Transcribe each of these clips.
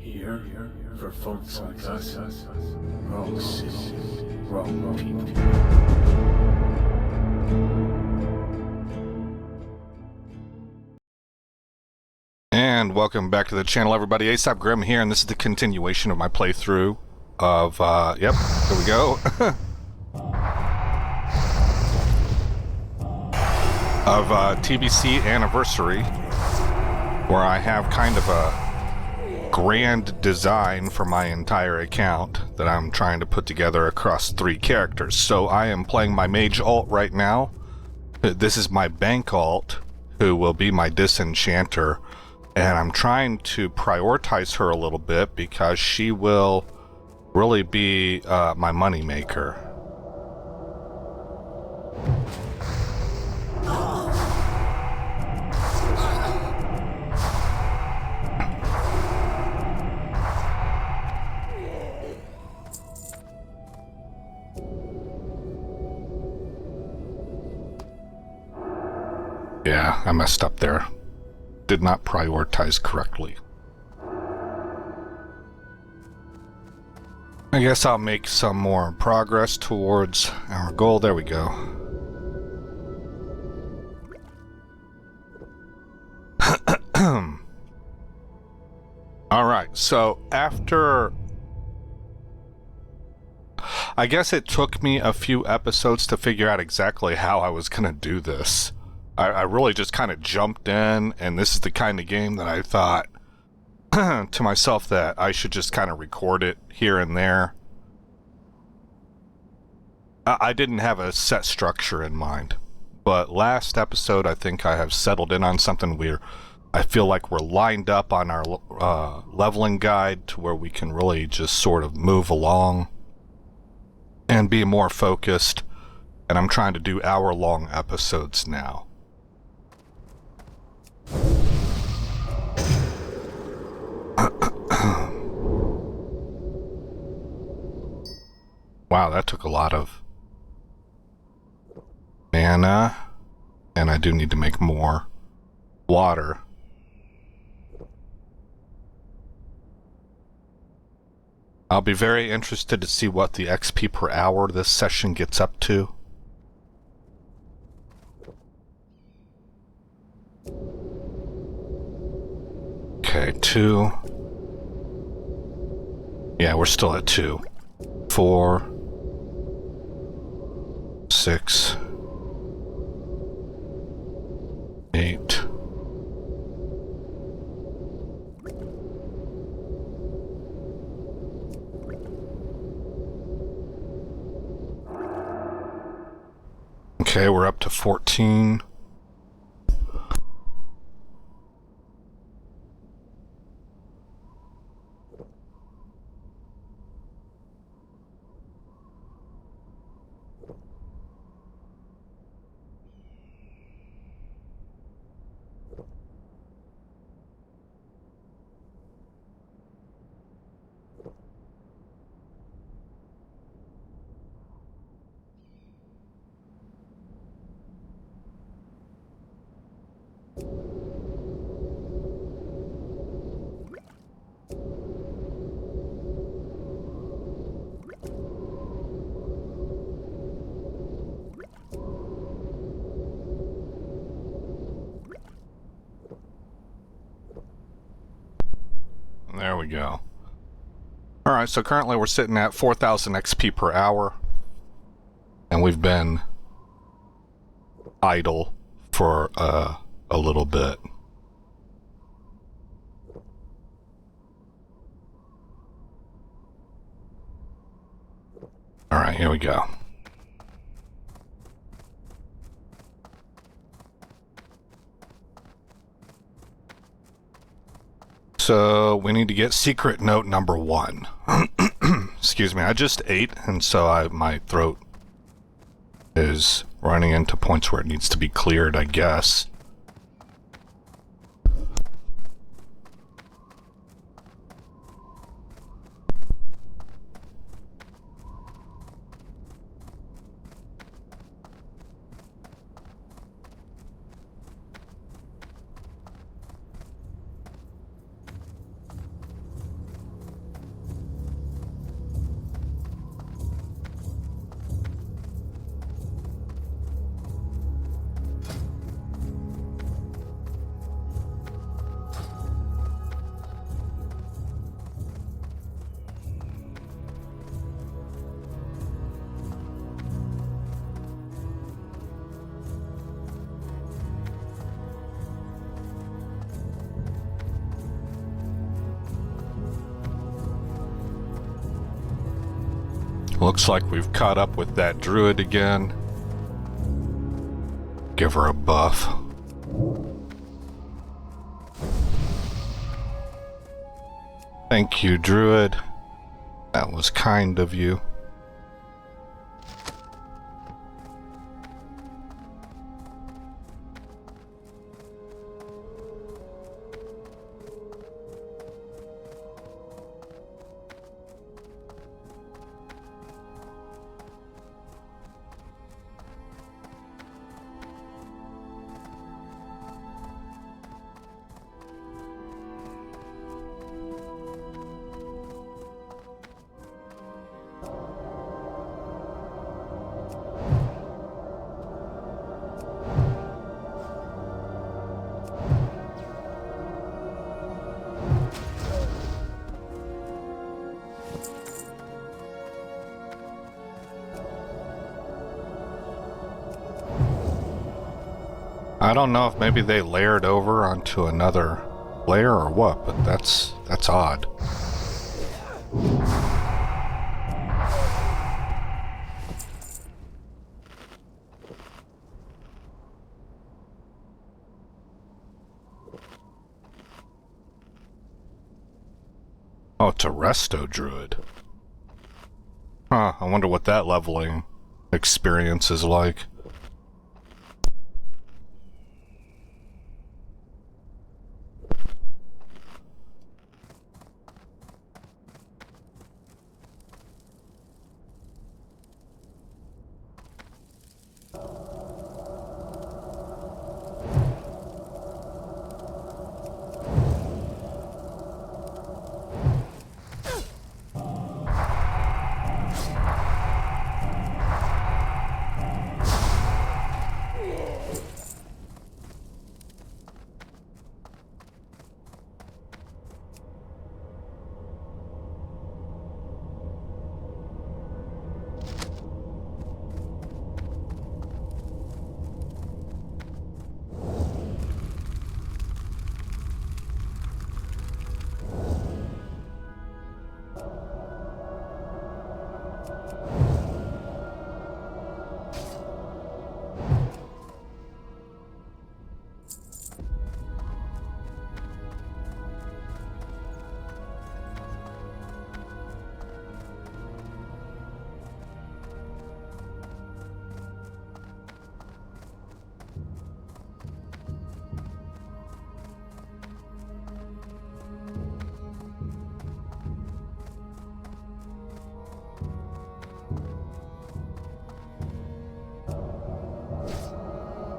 Here for folks like us. Wrong city, wrong people. And welcome back to the channel, everybody. ASAP Grim here, and this is the continuation of my playthrough of, yep, there we go. of TBC Anniversary, where I have kind of a grand design for my entire account that I'm trying to put together across 3 characters. So I am playing my mage alt right now. This is my bank alt, who will be my disenchanter. And I'm trying to prioritize her a little bit because she will really be my money maker. Yeah, I messed up there. Did not prioritize correctly. I guess I'll make some more progress towards our goal. There we go. Alright, so after... I guess it took me a few episodes to figure out exactly how I was going to do this. I really just kind of jumped in, and this is the kind of game that I thought to myself that I should just kind of record it here and there. I didn't have a set structure in mind, but last episode I think I have settled in on something where I feel like we're lined up on our leveling guide to where we can really just sort of move along and be more focused, and I'm trying to do hour-long episodes now. Wow, that took a lot of mana, and I do need to make more water. I'll be very interested to see what the XP per hour this session gets up to. Okay, 2. Yeah, we're still at 2. 4. 6. 8. Okay, we're up to 14. There we go. Alright, so currently we're sitting at 4,000 XP per hour. And we've been idle for a little bit. Alright, here we go. So we need to get secret note number 1. Excuse me, I just ate, and so my throat is running into points where it needs to be cleared, I guess. Looks like we've caught up with that druid again. Give her a buff. Thank you, druid. That was kind of you. I don't know if maybe they layered over onto another layer or what, but that's odd. Oh, it's a resto druid. Huh, I wonder what that leveling experience is like.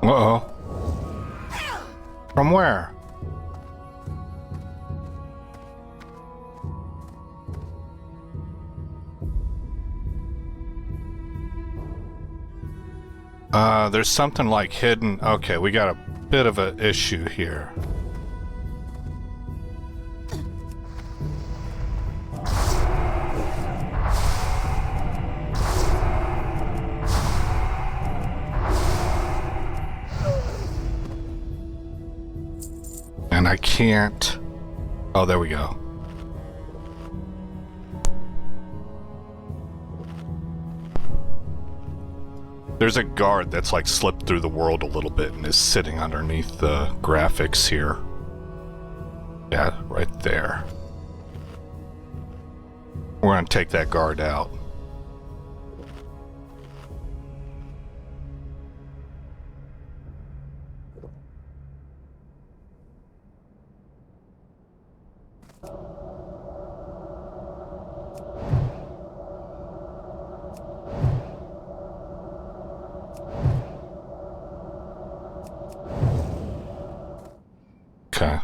Uh-oh. From where? There's something like hidden. Okay, we got a bit of an issue here. And I can't... Oh, there we go. There's a guard that's like slipped through the world a little bit and is sitting underneath the graphics here. Yeah, right there. We're gonna take that guard out. Okay.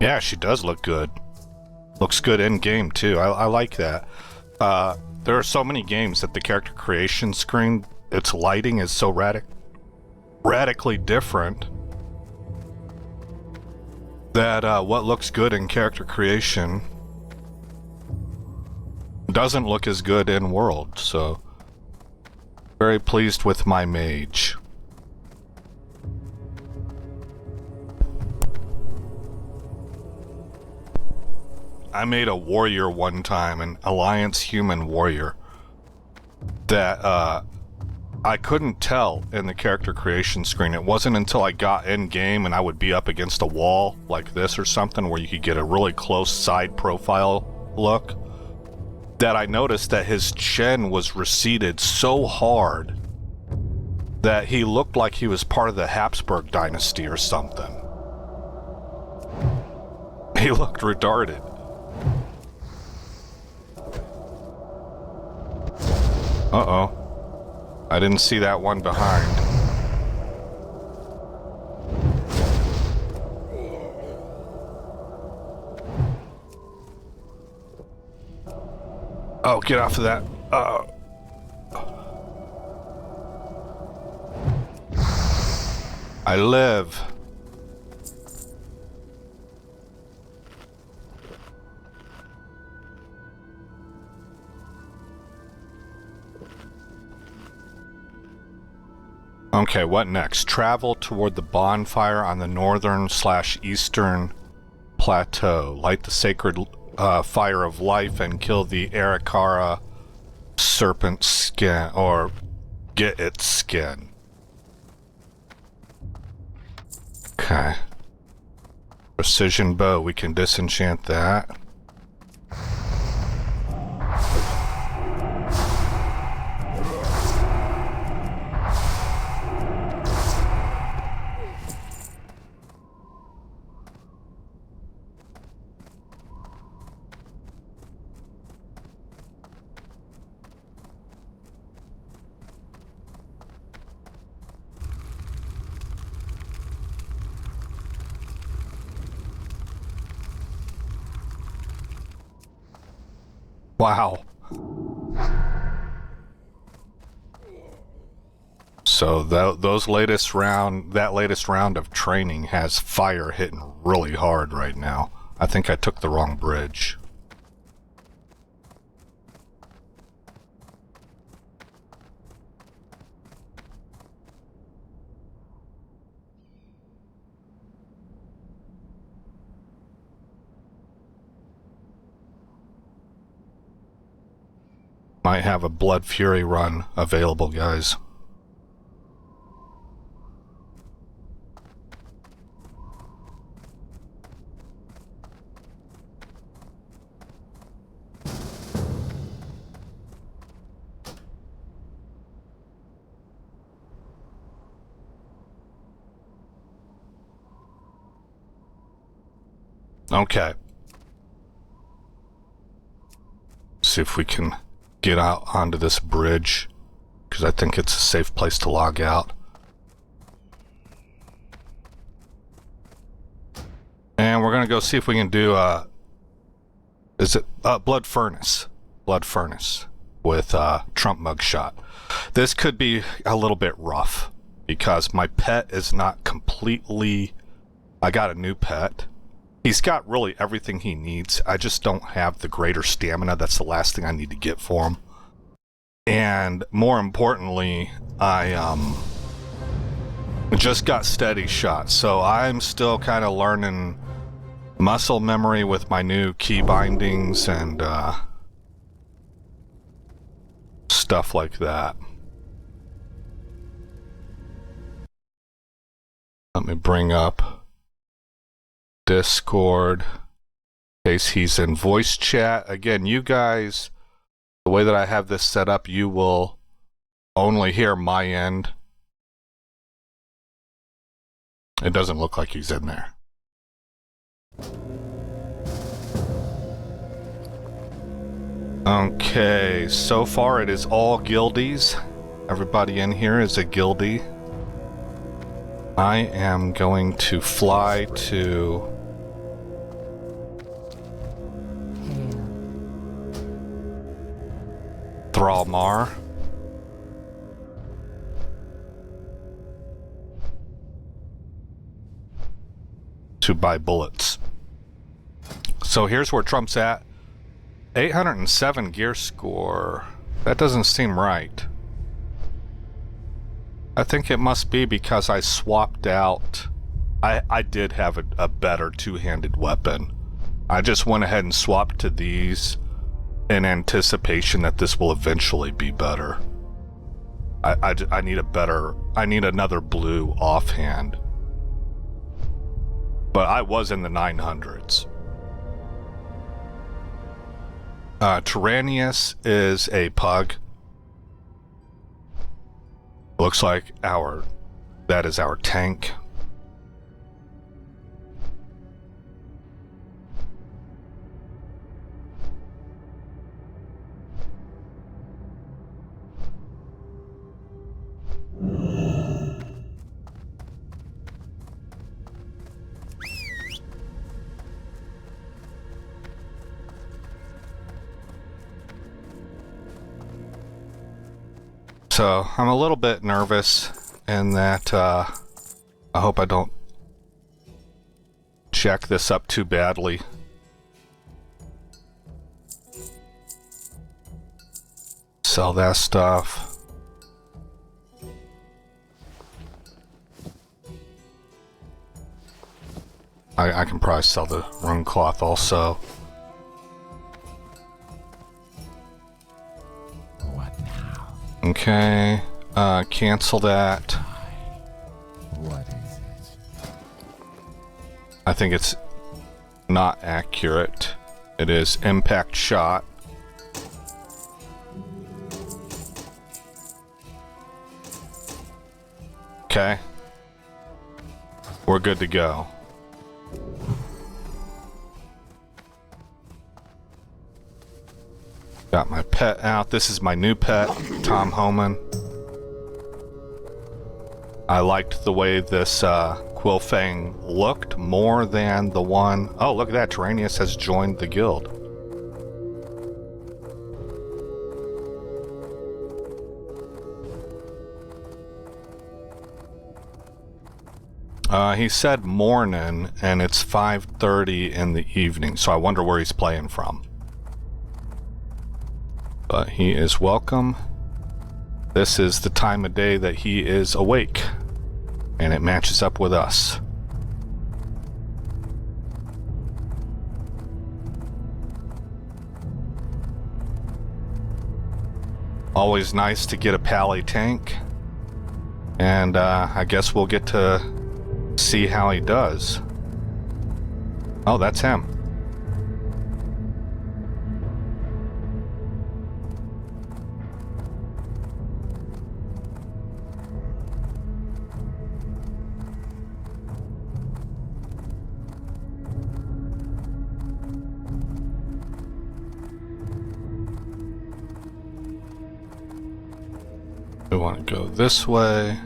Yeah, she does look good. Looks good in game too. I like that. There are so many games that the character creation screen, its lighting is so radically different that what looks good in character creation doesn't look as good in world. So very pleased with my mage. I made a warrior one time, an alliance human warrior, that I couldn't tell in the character creation screen. It wasn't until I got in game and I would be up against a wall like this or something where you could get a really close side profile look that I noticed that his chin was receded so hard that he looked like he was part of the Habsburg dynasty or something. He looked retarded. Uh-oh. I didn't see that one behind. Oh, get off of that. I live. Okay, what next? Travel toward the bonfire on the northern/eastern plateau. Light the sacred fire of life and kill the Arakara serpent skin, or get its skin. Okay. Precision bow, we can disenchant that. Wow. So that latest round of training has fire hitting really hard right now. I think I took the wrong bridge. Might have a Blood Fury run available, guys. Okay. See if we can get out onto this bridge, because I think it's a safe place to log out. And we're gonna go see if we can do is it Blood Furnace with Trump mugshot. This could be a little bit rough because my pet is not completely, I got a new pet. He's got really everything he needs. I just don't have the greater stamina. That's the last thing I need to get for him. And more importantly, I just got steady shot. So I'm still kind of learning muscle memory with my new key bindings and stuff like that. Let me bring up Discord in case he's in voice chat. Again, you guys, the way that I have this set up, you will only hear my end. It doesn't look like he's in there. Okay, so far it is all guildies. Everybody in here is a guildie. I am going to fly to Thralmar. To buy bullets. So here's where Trump's at. 807 gear score. That doesn't seem right. I think it must be because I swapped out. I did have a better two-handed weapon. I just went ahead and swapped to these in anticipation that this will eventually be better. I need a better... I need another blue offhand. But I was in the 900s. Tyrannius is a pug. Looks like that is our tank. So, I'm a little bit nervous in that I hope I don't jack this up too badly. Sell that stuff. I can probably sell the rune cloth also. Okay, cancel that. What is it? I think it's not accurate. It is impact shot. Okay. We're good to go. Got my pet out. This is my new pet, Tom Homan. I liked the way this Quillfang looked more than the one... Oh, look at that. Tyrannius has joined the guild. He said morning, and it's 5:30 in the evening, so I wonder where he's playing from. But he is welcome. This is the time of day that he is awake, and it matches up with us. Always nice to get a pally tank, and I guess we'll get to see how he does. Oh, that's him. We want to go this way.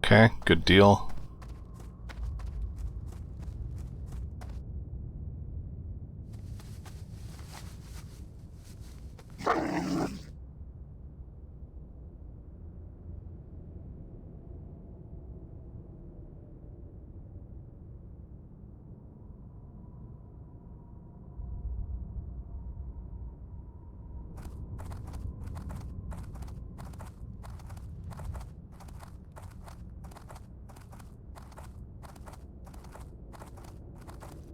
Okay, good deal.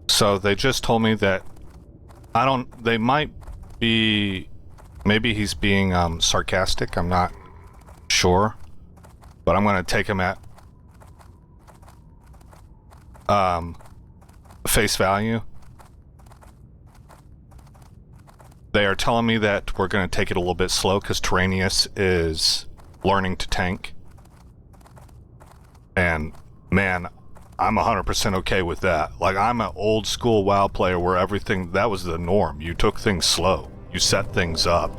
So they just told me that they might be, maybe he's being sarcastic, I'm not sure, but I'm going to take him at face value. They are telling me that we're going to take it a little bit slow because Tyrannius is learning to tank. And man, I'm 100% okay with that. Like, I'm an old school WoW player where everything, that was the norm. You took things slow. You set things up.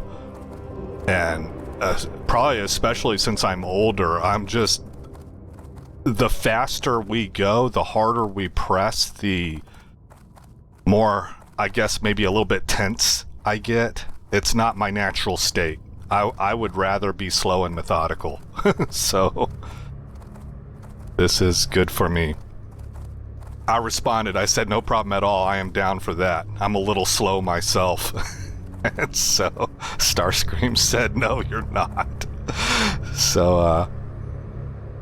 And probably especially since I'm older, I'm just, the faster we go, the harder we press, the more, I guess, maybe a little bit tense I get. It's not my natural state. I would rather be slow and methodical. So, this is good for me. I responded, I said, no problem at all, I am down for that. I'm a little slow myself. And so, Starscream said, no, you're not. So,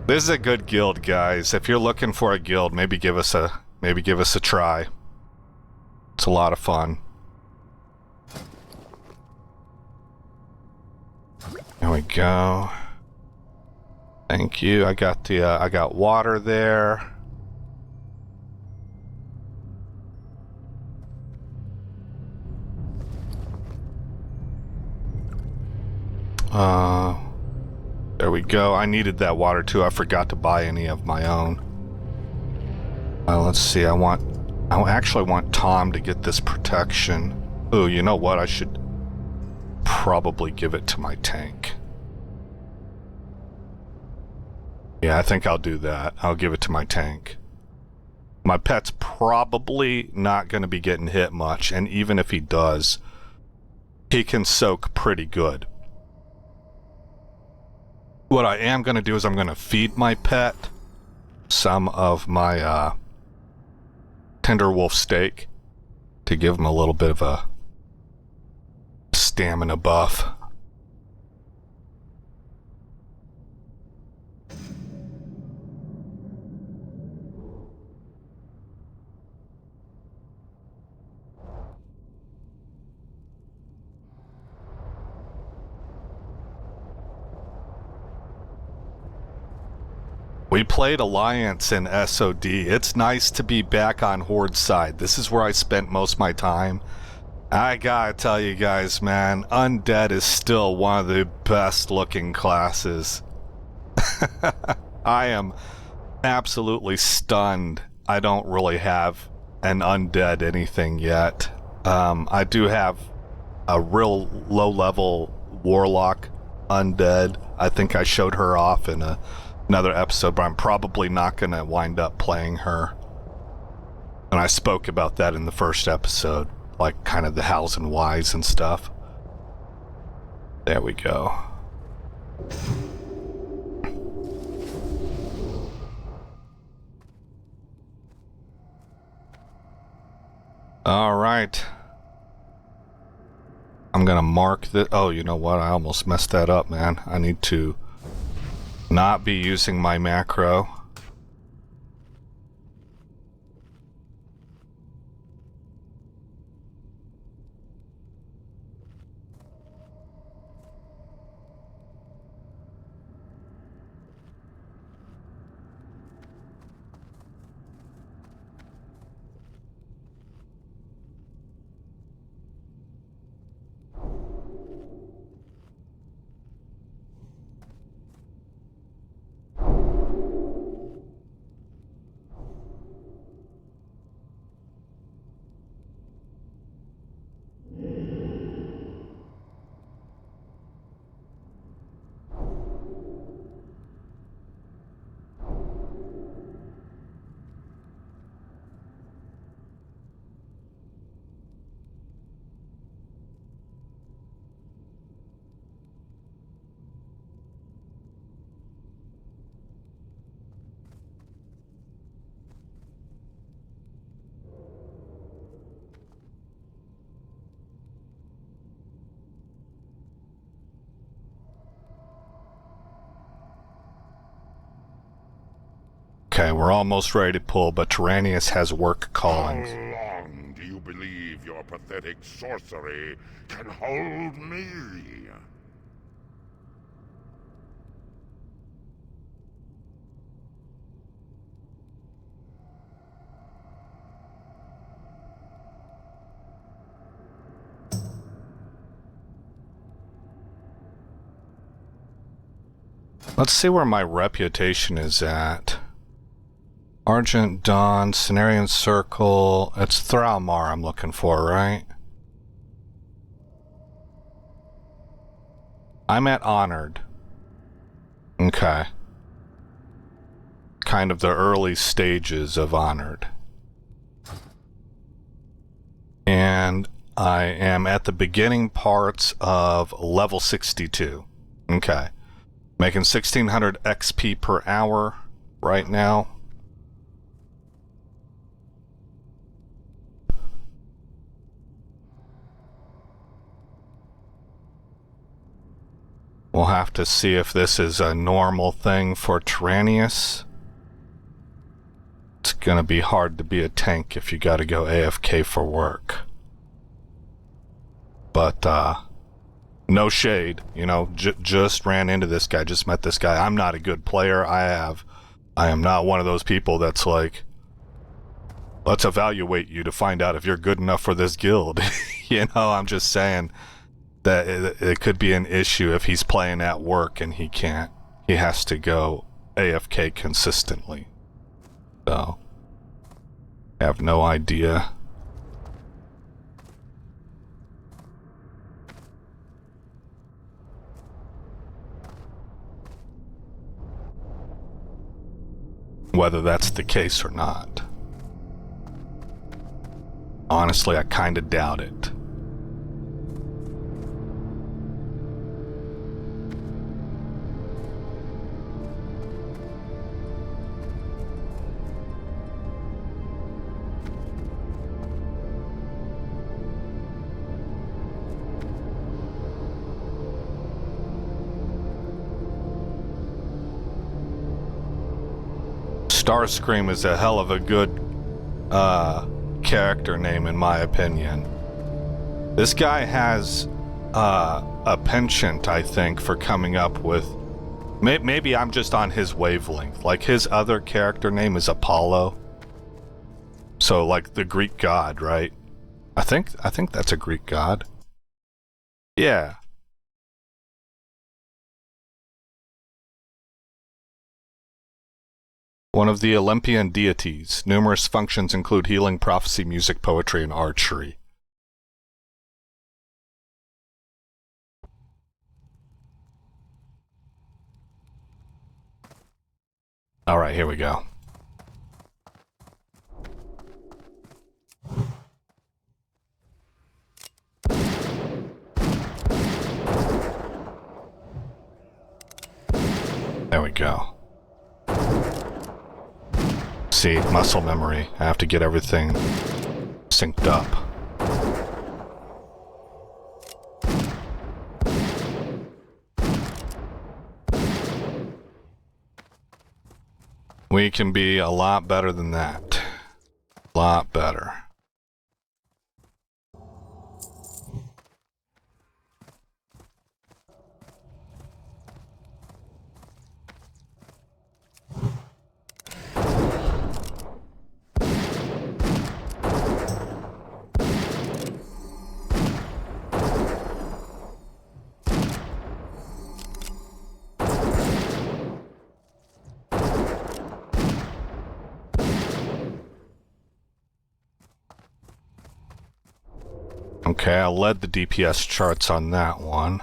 this is a good guild, guys. If you're looking for a guild, maybe give us a try. It's a lot of fun. There we go. Thank you. I got water there. There we go. I needed that water too. I forgot to buy any of my own. Let's see. I actually want Tom to get this protection. Ooh, you know what? I should probably give it to my tank. Yeah, I think I'll do that. I'll give it to my tank. My pet's probably not going to be getting hit much, and even if he does, he can soak pretty good. What I am going to do is I'm going to feed my pet some of my tender wolf steak to give him a little bit of a stamina buff. We played Alliance in SOD. It's nice to be back on Horde side. This is where I spent most of my time. I gotta tell you guys, man, Undead is still one of the best looking classes. I am absolutely stunned I don't really have an Undead anything yet. I do have a real low level Warlock Undead. I think I showed her off in another episode, but I'm probably not going to wind up playing her. And I spoke about that in the first episode, like kind of the hows and whys and stuff. There we go. All right. I'm going to mark the... Oh, you know what? I almost messed that up, man. I need to not be using my macro. Okay, we're almost ready to pull, but Tyrannius has work calling. How long do you believe your pathetic sorcery can hold me? Let's see where my reputation is at. Argent Dawn, Cenarian Circle. It's Thralmar I'm looking for, right? I'm at Honored. Okay. Kind of the early stages of Honored. And I am at the beginning parts of level 62. Okay. Making 1600 XP per hour right now. We'll have to see if this is a normal thing for Tyrannius. It's gonna be hard to be a tank if you gotta go AFK for work. But, no shade, you know, just ran into this guy, just met this guy. I'm not a good player. I am not one of those people that's like, let's evaluate you to find out if you're good enough for this guild. You know, I'm just saying that it could be an issue if he's playing at work and he can't. He has to go AFK consistently. So, I have no idea. Whether that's the case or not. Honestly, I kinda doubt it. Starscream is a hell of a good character name in my opinion. This guy has a penchant, I think, for coming up with... Maybe I'm just on his wavelength. Like, his other character name is Apollo. So, like, the Greek god, right? I think that's a Greek god. Yeah. One of the Olympian deities. Numerous functions include healing, prophecy, music, poetry, and archery. Alright, here we go. There we go. See, muscle memory. I have to get everything synced up. We can be a lot better than that. A lot better. Okay, I led the DPS charts on that one.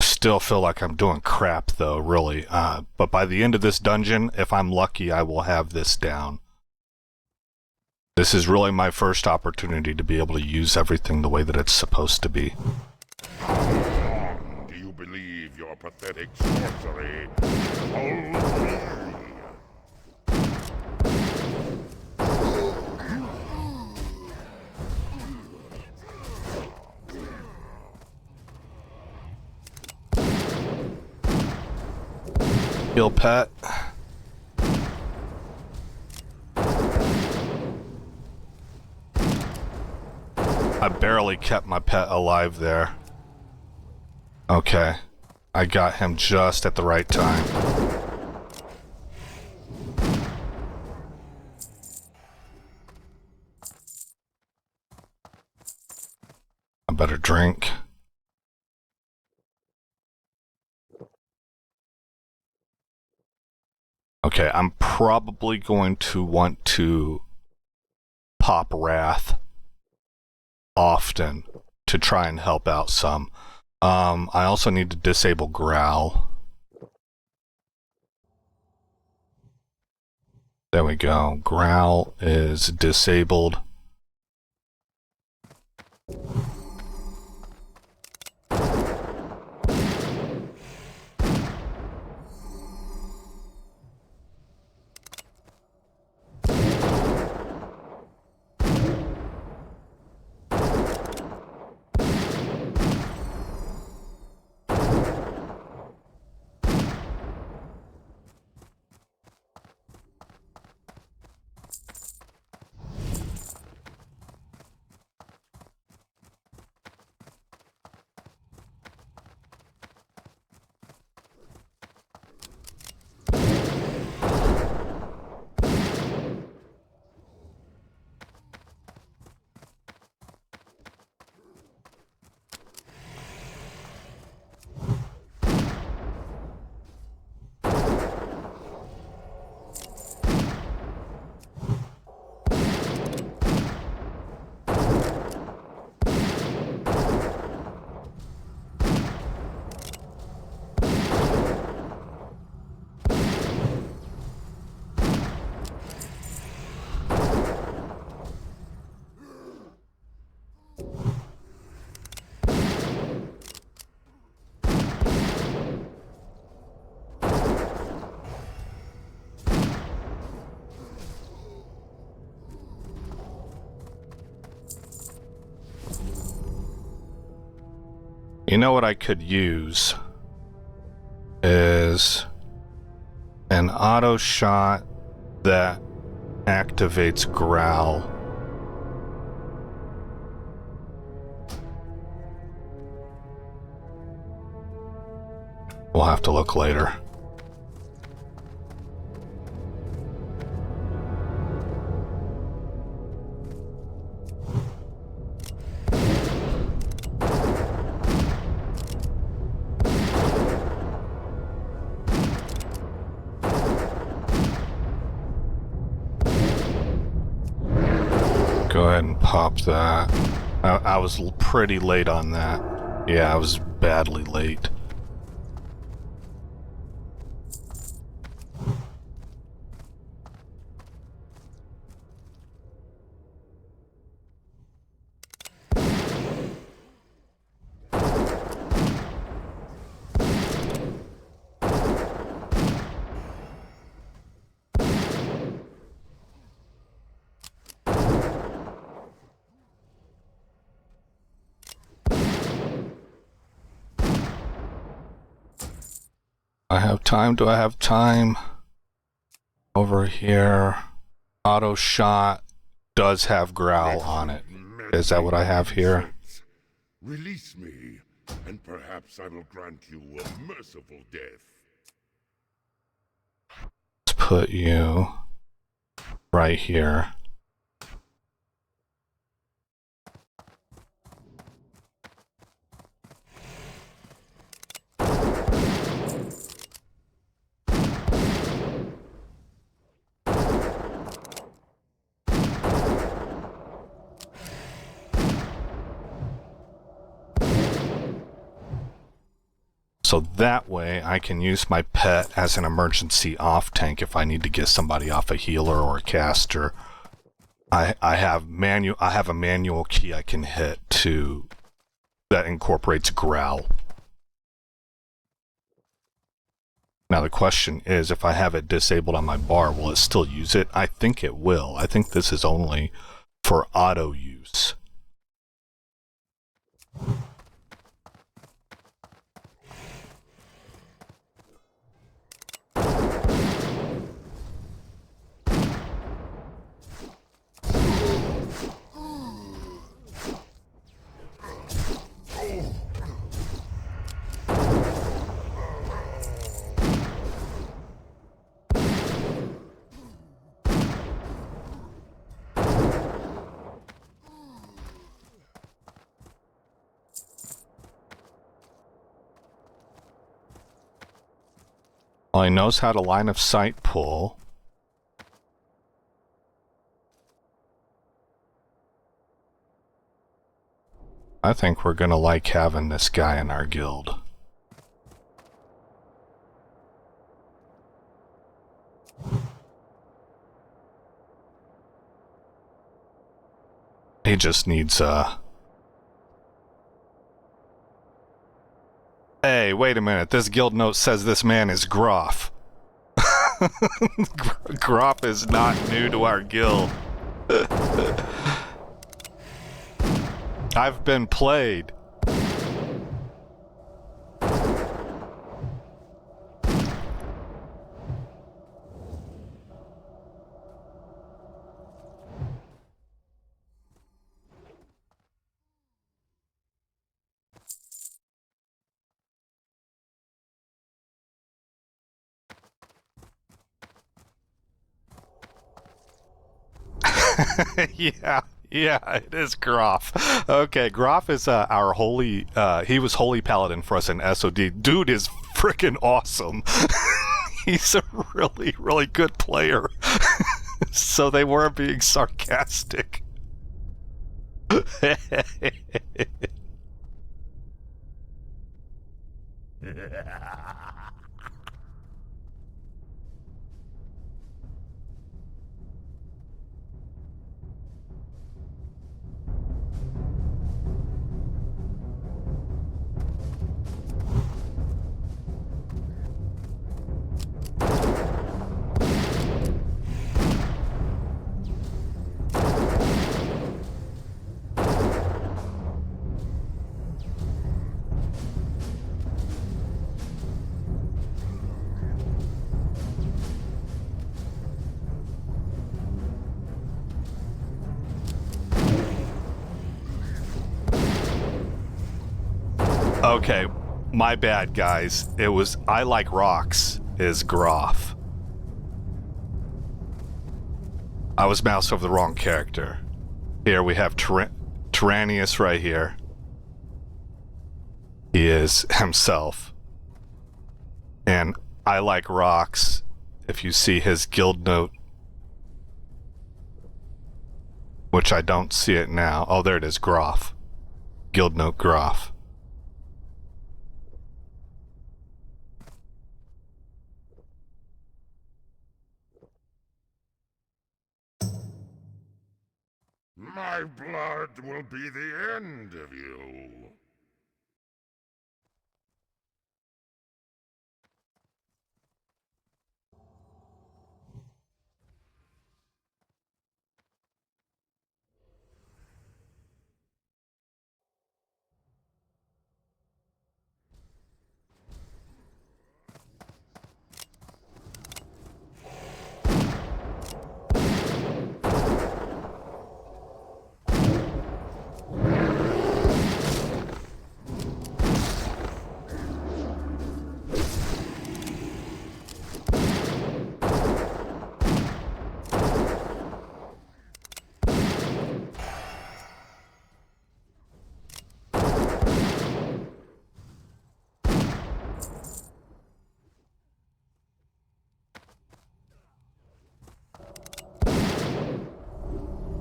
Still feel like I'm doing crap though, really. But by the end of this dungeon, if I'm lucky, I will have this down. This is really my first opportunity to be able to use everything the way that it's supposed to be. How long do you believe your pathetic sorcery can hold me? Heal pet. I barely kept my pet alive there. Okay. I got him just at the right time. I better drink. Okay, I'm probably going to want to pop Wrath often to try and help out some. I also need to disable Growl. There we go. Growl is disabled. You know what I could use is an auto shot that activates Growl. We'll have to look later. Go ahead and pop that. I was pretty late on that. Yeah, I was badly late. I have time. Do I have time? Over here. Auto shot does have Growl on it. Is that what I have here? Release me, and perhaps I will grant you a merciful death. Let's put you right here. So that way I can use my pet as an emergency off tank if I need to get somebody off a healer or a caster. I have a manual key I can hit to that incorporates Growl. Now the question is, if I have it disabled on my bar, will it still use it? I think it will. I think this is only for auto use. Well, he knows how to line of sight pull. I think we're gonna like having this guy in our guild. He just needs, Hey, wait a minute. This guild note says this man is Groff. Groff is not new to our guild. I've been played. Yeah, it is Groff. Okay, Groff is our holy, he was holy paladin for us in SOD. Dude is freaking awesome. He's a really, really good player. So they weren't being sarcastic. Okay, my bad, guys. It was I Like Rocks is Groff. I was moused over the wrong character. Here we have Tyrannius right here. He is himself. And I Like Rocks, if you see his guild note, which I don't see it now. Oh, there it is, Groff. Guild note Groff. My blood will be the end of you.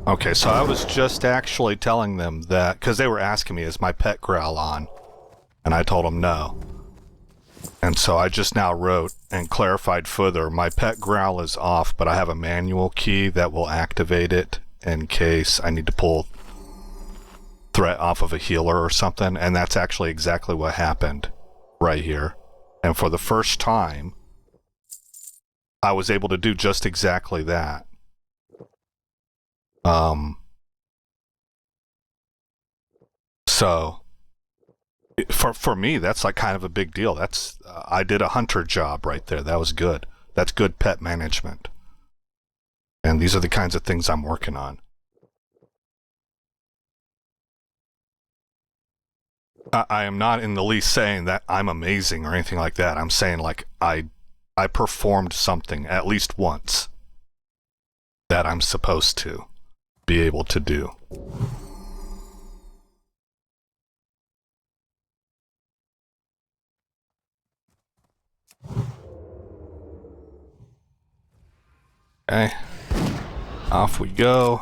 Okay, so I was just actually telling them that, because they were asking me, is my pet growl on? And I told them no. And so I just now wrote and clarified further, my pet growl is off, but I have a manual key that will activate it in case I need to pull threat off of a healer or something, and that's actually exactly what happened right here. And for the first time, I was able to do just exactly that. So for me, that's like kind of a big deal. That's I did a hunter job right there. That was good. That's good pet management. And these are the kinds of things I'm working on. I am not in the least saying that I'm amazing or anything like that. I'm saying like I performed something at least once that I'm supposed to be able to do. Okay. Off we go.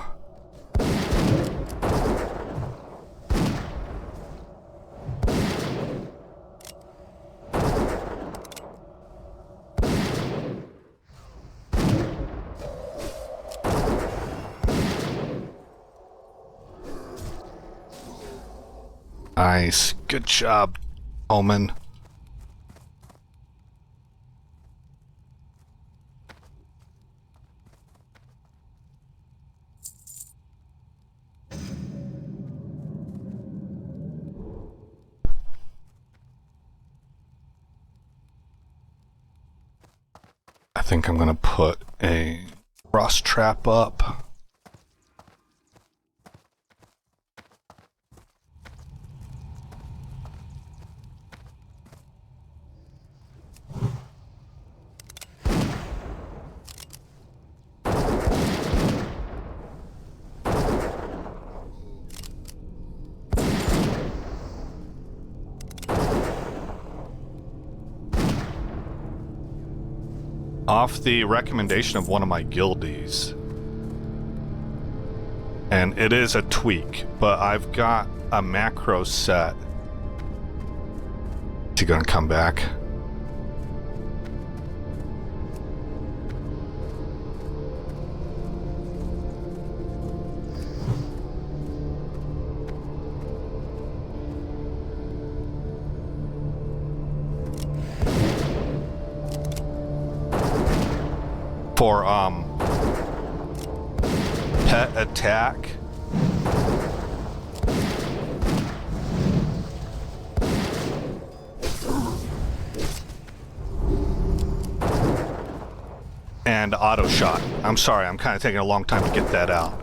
Nice. Good job, Omen. I think I'm gonna put a frost trap up. Off the recommendation of one of my guildies, and it is a tweak, but I've got a macro set. Is he gonna come back? For pet attack, and auto shot. I'm sorry, I'm kind of taking a long time to get that out.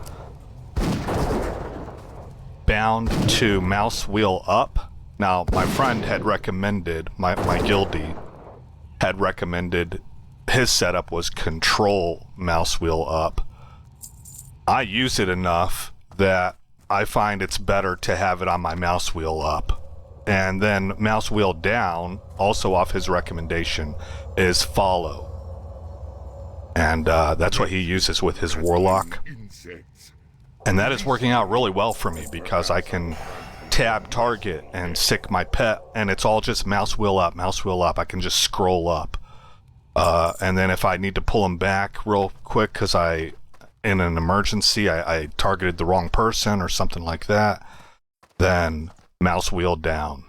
Bound to mouse wheel up. Now, my friend had recommended, my guildie had recommended his setup was control mouse wheel up. I use it enough that I find it's better to have it on my mouse wheel up. And then mouse wheel down, also off his recommendation, is follow. And that's what he uses with his warlock. And that is working out really well for me because I can tab target and sick my pet, and it's all just mouse wheel up, mouse wheel up. I can just scroll up. And then if I need to pull him back real quick because in an emergency, I targeted the wrong person or something like that, then mouse wheel down.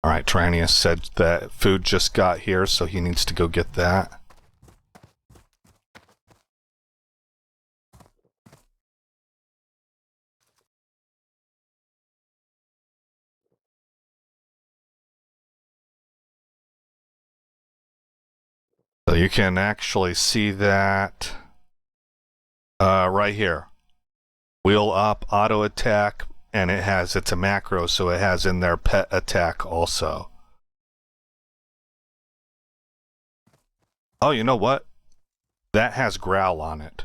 Alright, Tyrannius said that food just got here, so he needs to go get that. So you can actually see that right here. Wheel up, auto attack, and it's a macro, so it has in there pet attack also. Oh, you know what? That has growl on it.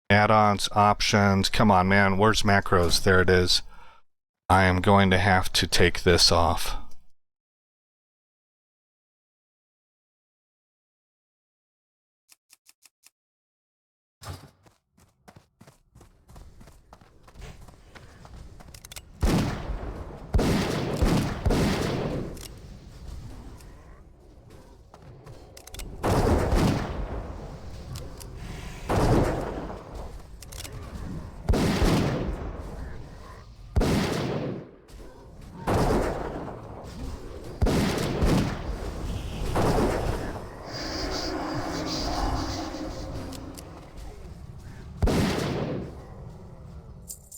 Add-ons, options, come on man, where's macros? There it is. I am going to have to take this off.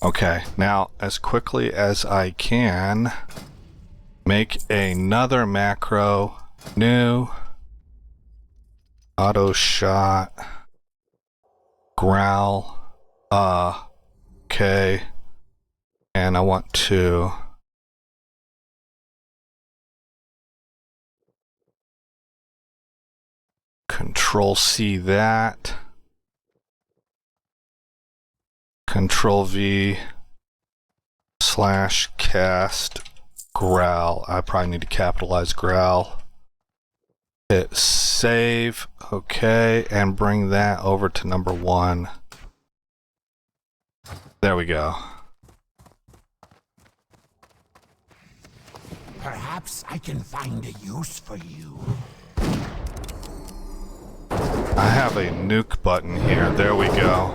Okay, now as quickly as I can, make another macro, new, auto shot, growl, okay, and I want to Control C that. Control V slash cast growl. I probably need to capitalize growl. Hit save. Okay, and bring that over to number 1. There we go. Perhaps I can find a use for you. I have a nuke button here. There we go.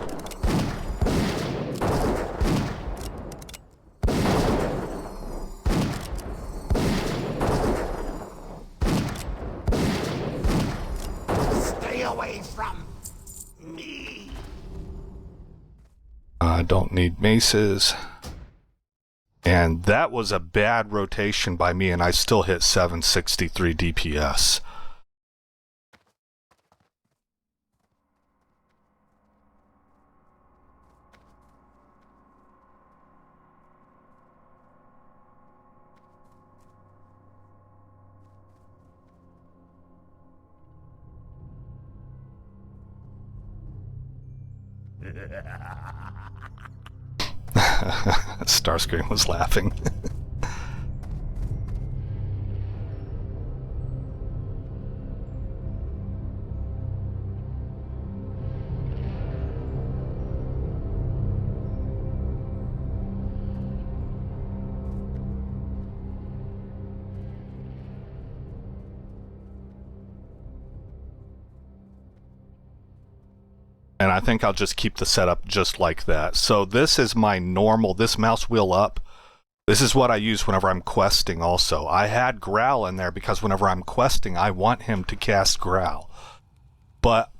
Stay away from me. I don't need maces. And that was a bad rotation by me, and I still hit 763 DPS. Starscream was laughing. And I think I'll just keep the setup just like that. So this is my normal, this mouse wheel up. This is what I use whenever I'm questing also. I had Growl in there because whenever I'm questing, I want him to cast Growl. But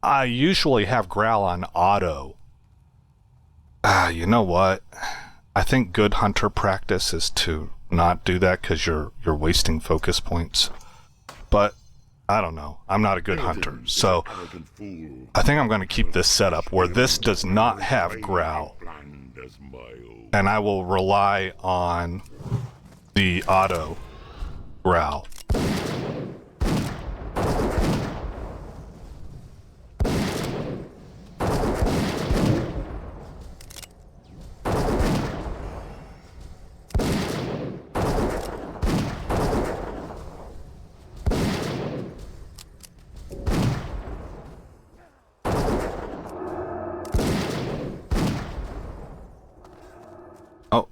I usually have Growl on auto. You know what? I think good hunter practice is to not do that because you're wasting focus points. But I don't know. I'm not a good hunter. So I think I'm going to keep this setup where this does not have Growl. And I will rely on the auto Growl. Oh.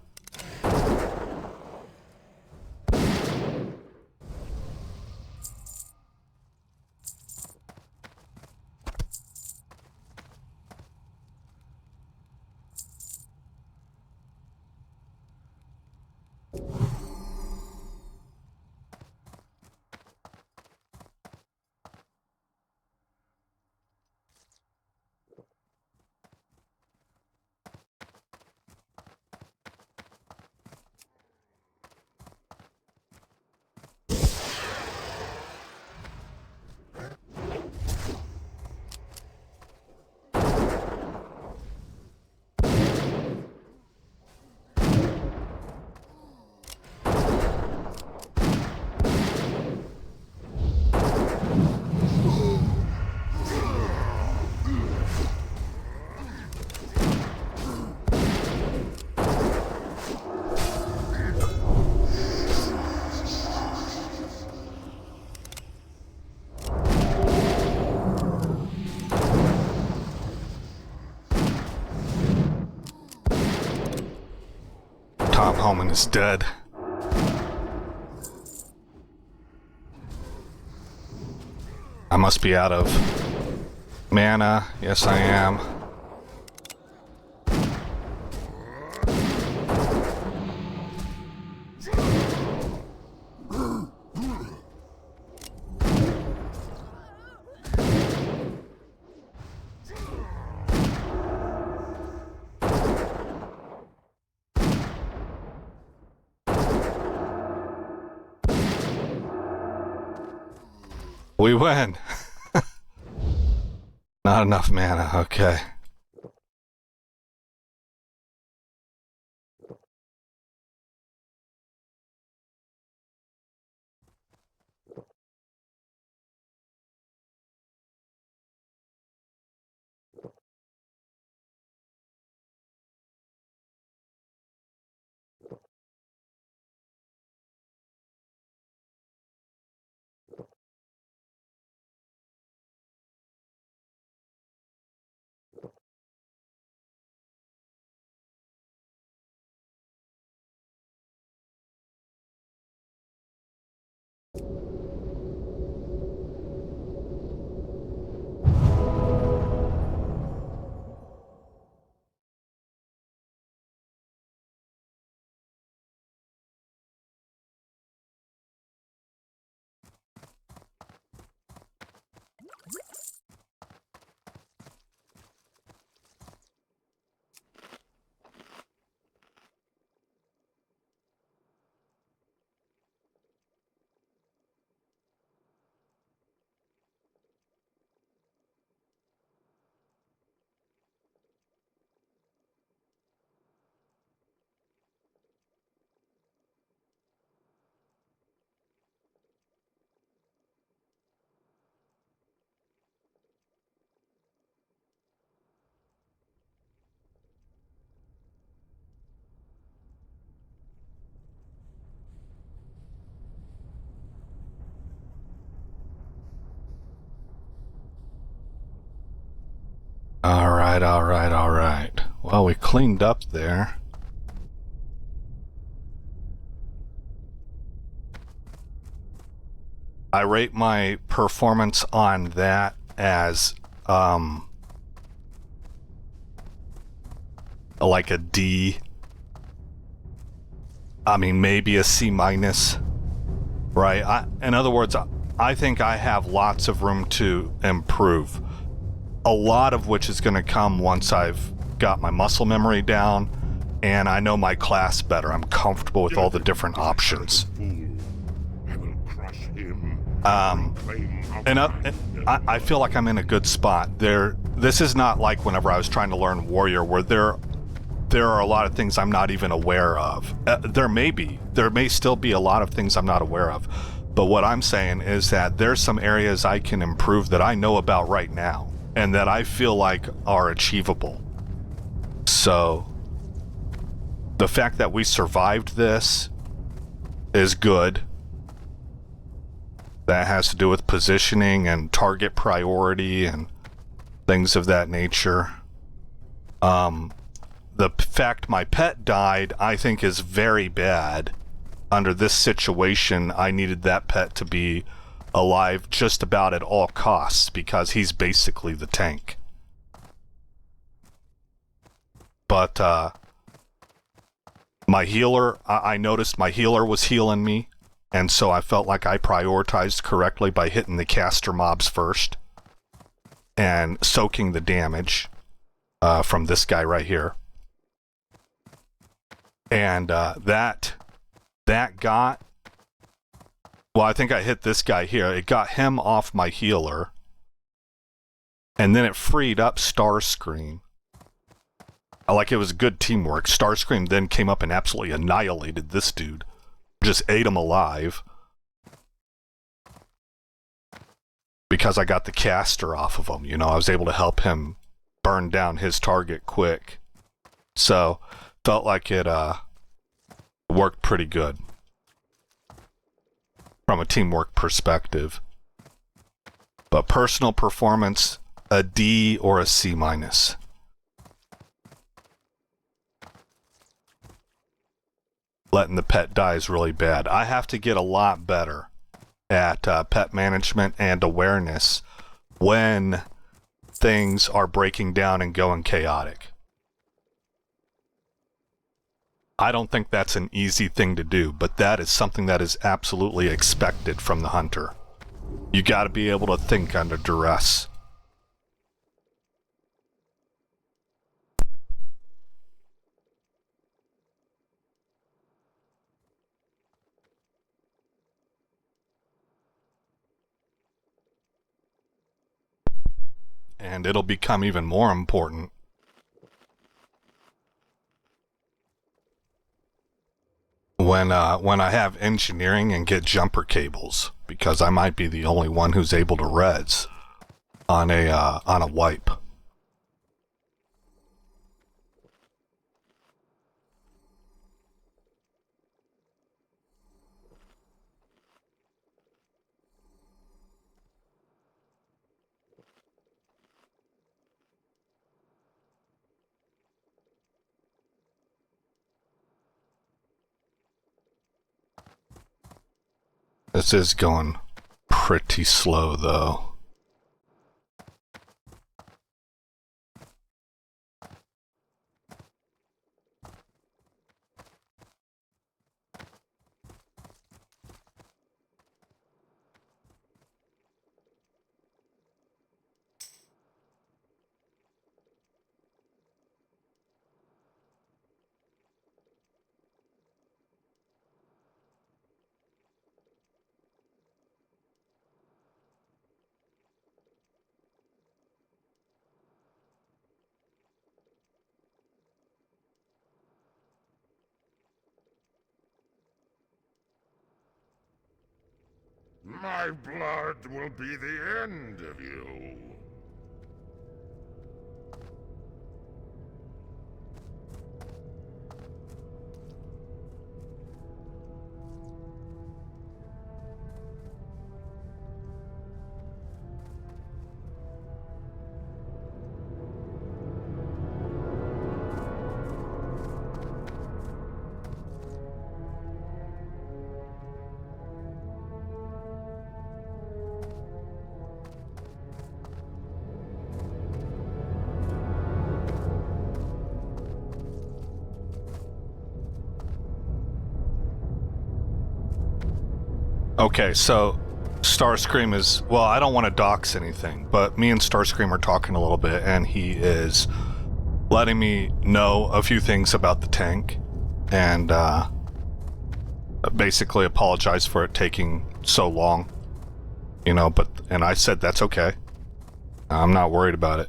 Tom Homan is dead. I must be out of mana. Yes, I am. We win. Not enough mana, okay. Alright, alright, alright. Well, we cleaned up there. I rate my performance on that as, like a D. I mean, maybe a C minus, right? In other words, I think I have lots of room to improve. A lot of which is going to come once I've got my muscle memory down and I know my class better. I'm comfortable with all the different options. I will crush him. And I feel like I'm in a good spot. This is not like whenever I was trying to learn Warrior, where there are a lot of things I'm not even aware of. There may still be a lot of things I'm not aware of. But what I'm saying is that there's some areas I can improve that I know about right now and that I feel like are achievable. So the fact that we survived this is good. That has to do with positioning and target priority and things of that nature. The fact my pet died, I think, is very bad. Under this situation, I needed that pet to be alive just about at all costs because he's basically the tank. But my healer, I noticed my healer was healing me, and so I felt like I prioritized correctly by hitting the caster mobs first and soaking the damage from this guy right here. And that got... Well, I think I hit this guy here. It got him off my healer. And then it freed up Starscream. Like, it was good teamwork. Starscream then came up and absolutely annihilated this dude. Just ate him alive. Because I got the caster off of him. You know, I was able to help him burn down his target quick. So, felt like it worked pretty good. From a teamwork perspective. But personal performance, a D or a C minus. Letting the pet die is really bad. I have to get a lot better at pet management and awareness when things are breaking down and going chaotic. I don't think that's an easy thing to do, but that is something that is absolutely expected from the hunter. You got to be able to think under duress. And it'll become even more important when I have engineering and get jumper cables, because I might be the only one who's able to res on a wipe. This is going pretty slow, though. My blood will be the end of you. Okay, so Starscream is... Well, I don't want to dox anything, but me and Starscream are talking a little bit, and he is letting me know a few things about the tank, and basically apologize for it taking so long. You know, and I said that's okay. I'm not worried about it.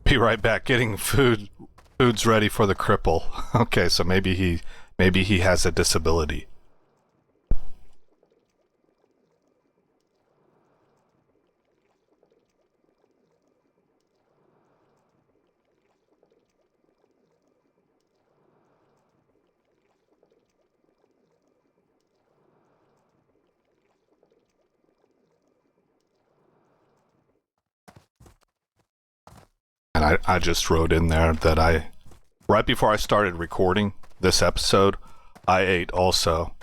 Be right back, getting food's ready for the cripple. Okay, so maybe he has a disability. And I just wrote in there that right before I started recording this episode, I ate also.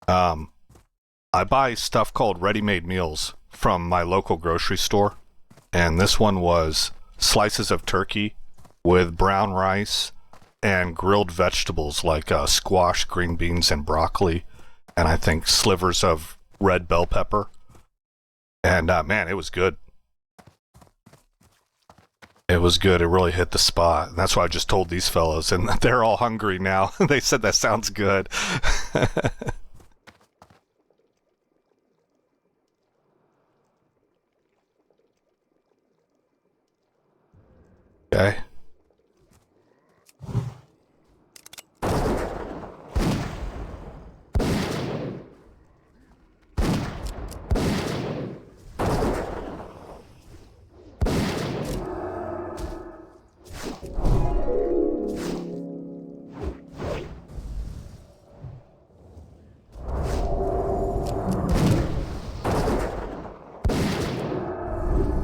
I buy stuff called ready-made meals from my local grocery store, and this one was slices of turkey with brown rice and grilled vegetables like squash, green beans, and broccoli, and I think slivers of red bell pepper. And man, it was good. It was good. It really hit the spot. That's why I just told these fellows, and they're all hungry now. They said that sounds good. Okay.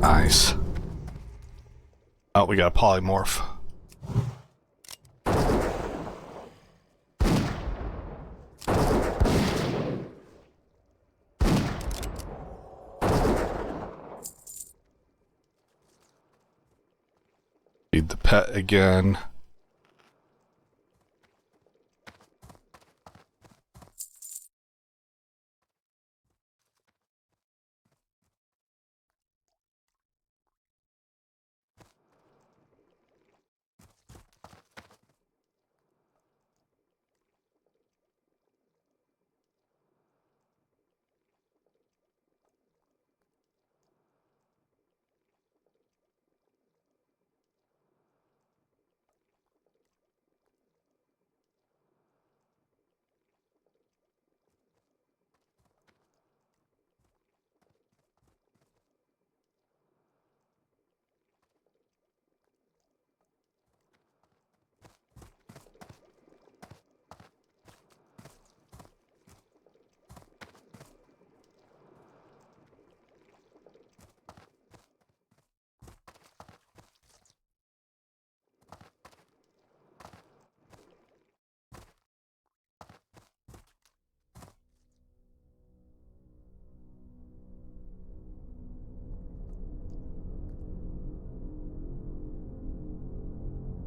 Nice. Oh, we got a polymorph. Feed the pet again.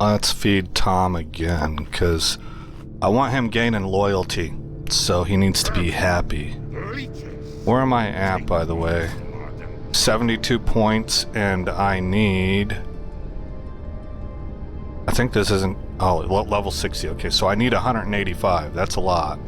Let's feed Tom again, because I want him gaining loyalty, so he needs to be happy. Where am I at, by the way? 72 points, and I need... I think this isn't... Oh, level 60. Okay, so I need 185. That's a lot.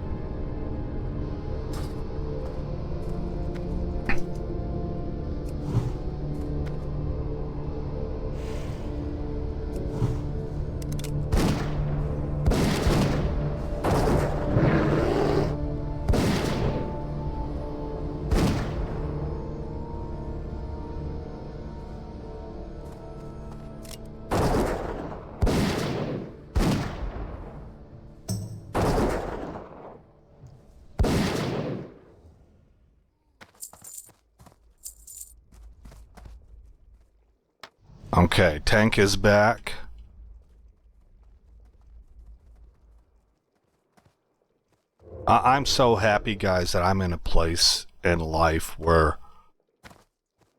Okay, tank is back. I'm so happy, guys, that I'm in a place in life where,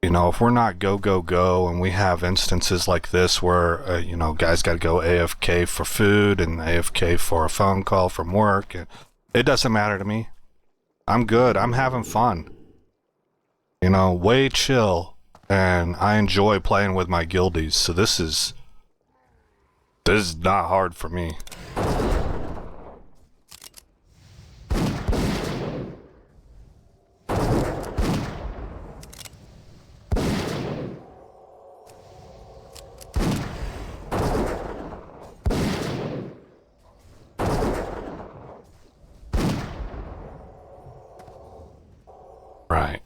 you know, if we're not go, go, go, and we have instances like this where, you know, guys got to go AFK for food and AFK for a phone call from work, and It doesn't matter to me. I'm good. I'm having fun. You know, way chill. And I enjoy playing with my guildies, so this is not hard for me. Right.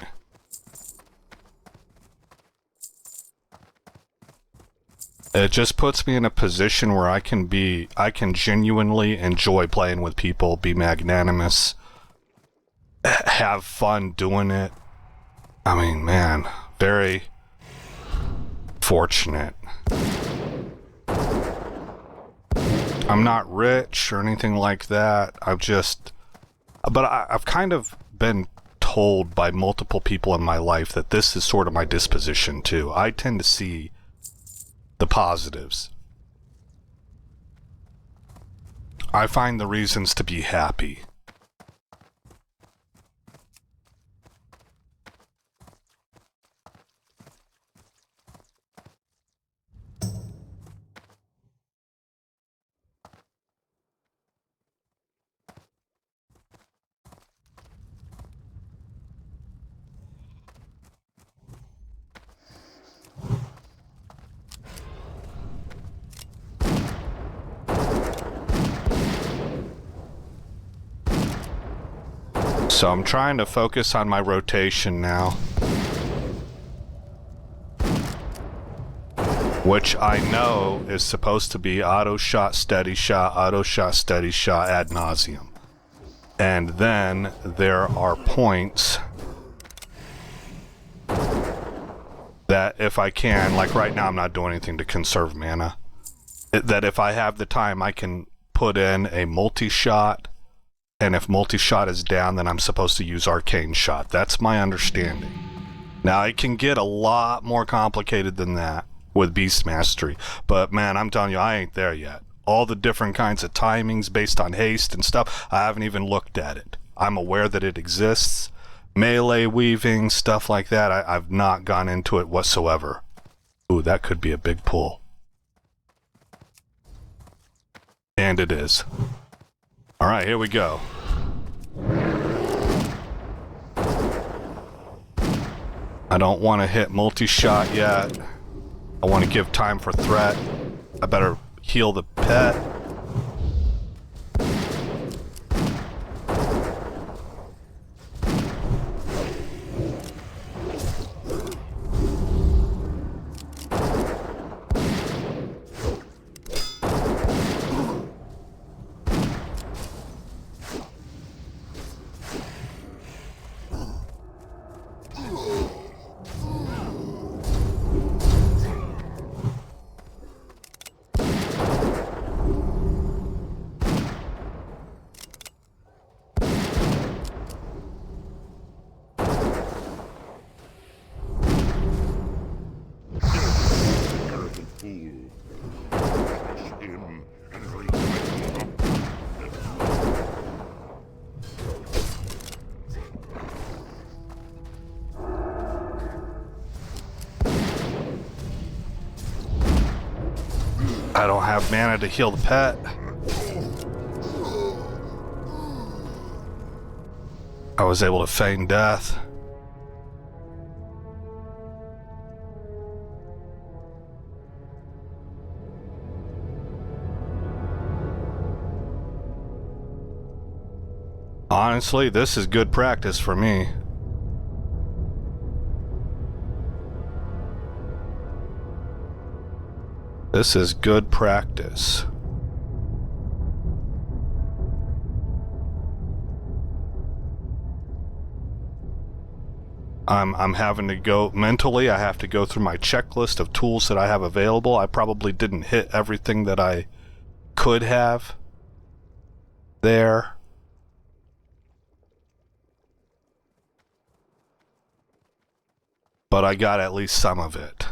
It just puts me in a position where I can genuinely enjoy playing with people, be magnanimous, have fun doing it. I mean, man, very fortunate. I'm not rich or anything like that. I've kind of been told by multiple people in my life that this is sort of my disposition too. I tend to see the positives. I find the reasons to be happy. So I'm trying to focus on my rotation now, which I know is supposed to be auto shot, steady shot, auto shot, steady shot ad nauseum. And then there are points that if I can, like right now I'm not doing anything to conserve mana, that if I have the time I can put in a multi-shot, and if multi-shot is down, then I'm supposed to use arcane shot. That's my understanding. Now, it can get a lot more complicated than that with Beast Mastery, but man, I'm telling you, I ain't there yet. All the different kinds of timings based on haste and stuff, I haven't even looked at it. I'm aware that it exists. Melee weaving, stuff like that, I've not gone into it whatsoever. Ooh, that could be a big pull. And it is. Alright, here we go. I don't want to hit multi-shot yet. I want to give time for threat. I better heal the pet. I don't have mana to heal the pet. I was able to feign death. Honestly, this is good practice for me. This is good practice. I'm having to go mentally, I have to go through my checklist of tools that I have available. I probably didn't hit everything that I could have there. But I got at least some of it.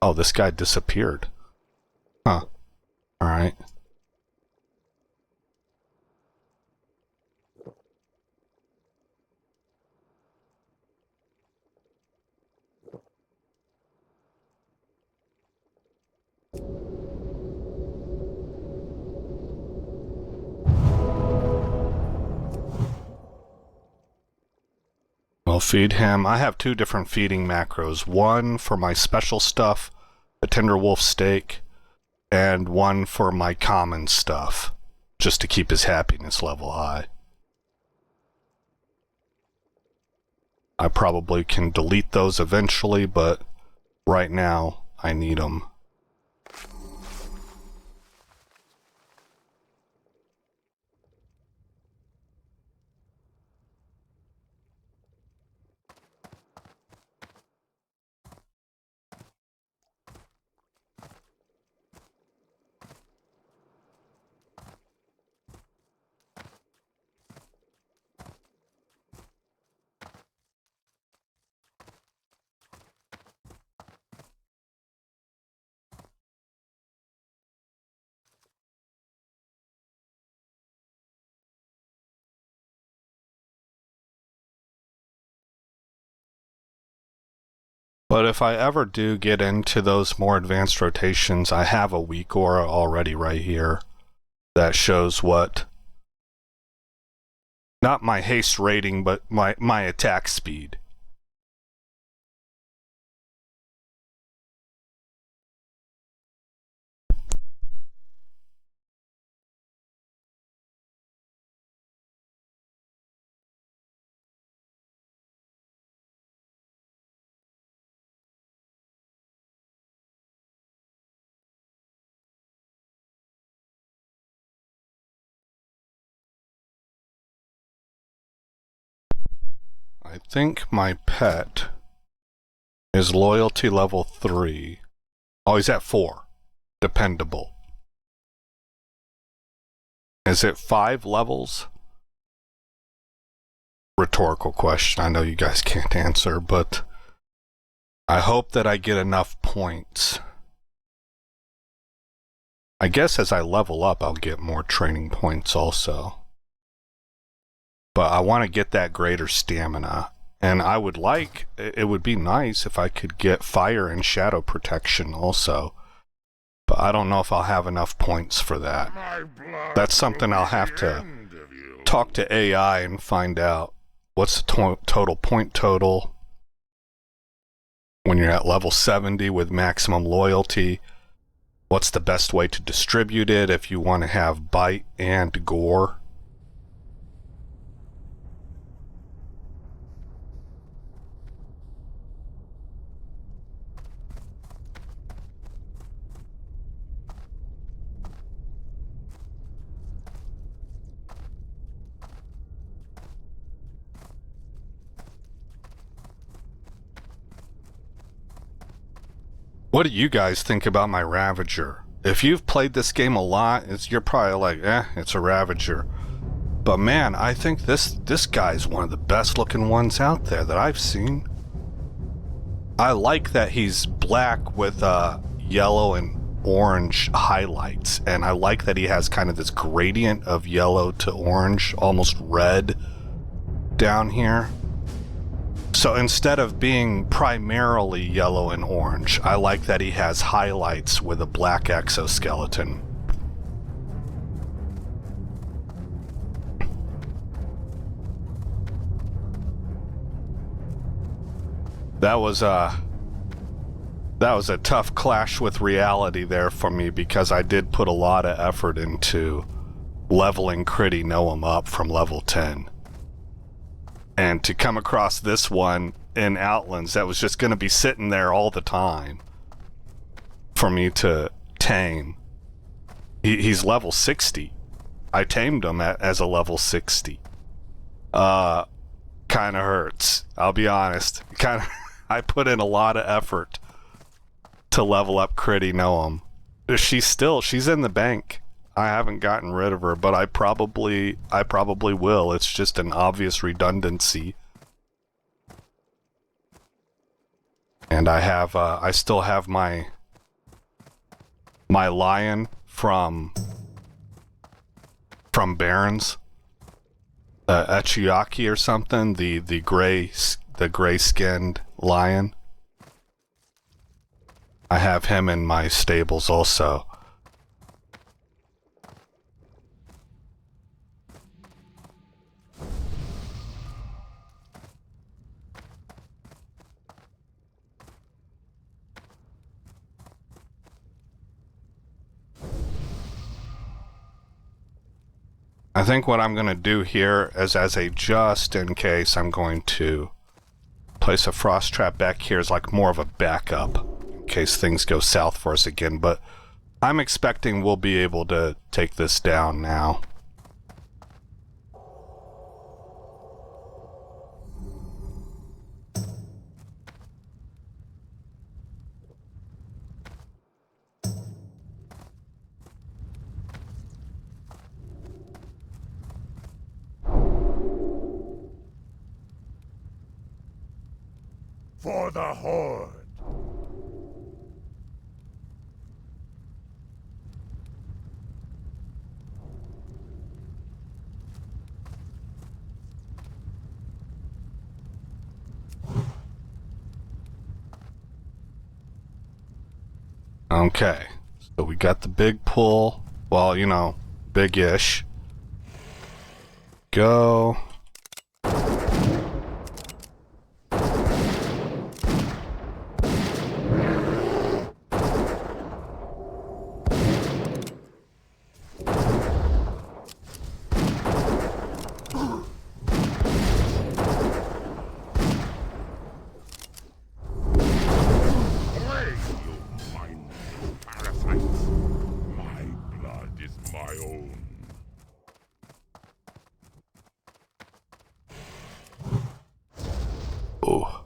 Oh, this guy disappeared. Huh. Alright. I'll feed him. I have 2 different feeding macros. One for my special stuff, the tender wolf steak, and one for my common stuff, just to keep his happiness level high. I probably can delete those eventually, but right now I need them. But if I ever do get into those more advanced rotations, I have a weak aura already right here that shows what, not my haste rating, but my attack speed. I think my pet is loyalty level 3. Oh, he's at 4. Dependable. Is it 5 levels? Rhetorical question. I know you guys can't answer, but I hope that I get enough points. I guess as I level up, I'll get more training points also. But I want to get that greater stamina. And I would like, it would be nice if I could get fire and shadow protection also. But I don't know if I'll have enough points for that. That's something I'll have to talk to AI and find out. What's the total point total when you're at level 70 with maximum loyalty? What's the best way to distribute it if you want to have bite and gore? What do you guys think about my Ravager? If you've played this game a lot, you're probably like, it's a Ravager. But man, I think this guy's one of the best looking ones out there that I've seen. I like that he's black with yellow and orange highlights, and I like that he has kind of this gradient of yellow to orange, almost red down here. So instead of being primarily yellow and orange, I like that he has highlights with a black exoskeleton. That was a tough clash with reality there for me, because I did put a lot of effort into leveling Critty Noam up from level 10. And to come across this one in Outlands that was just going to be sitting there all the time for me to tame. He's level 60. I tamed him as a level 60. Kind of hurts. I'll be honest. I put in a lot of effort to level up Critty Noam. She's in the bank. I haven't gotten rid of her, but I probably will. It's just an obvious redundancy. And I still have my my lion from Barons, Achiaki or something, the gray skinned lion. I have him in my stables also. I think what I'm going to do here is, as a just in case, I'm going to place a frost trap back here as like more of a backup in case things go south for us again, but I'm expecting we'll be able to take this down now. For the Horde! Okay, so we got the big pull. Well, you know, big-ish. Go. Away, you mindful parasites! My blood is my own. Oh.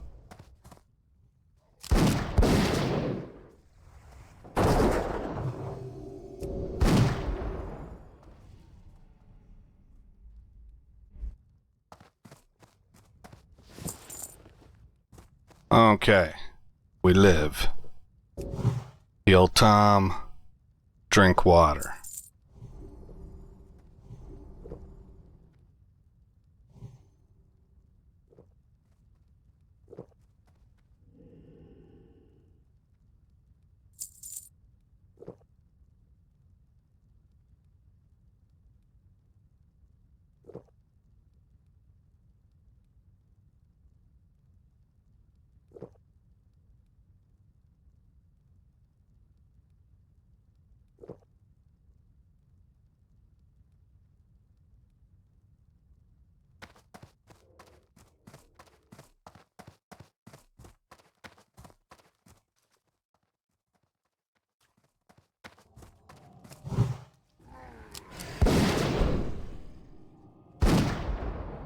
Okay, we live. Heal Tom, drink water.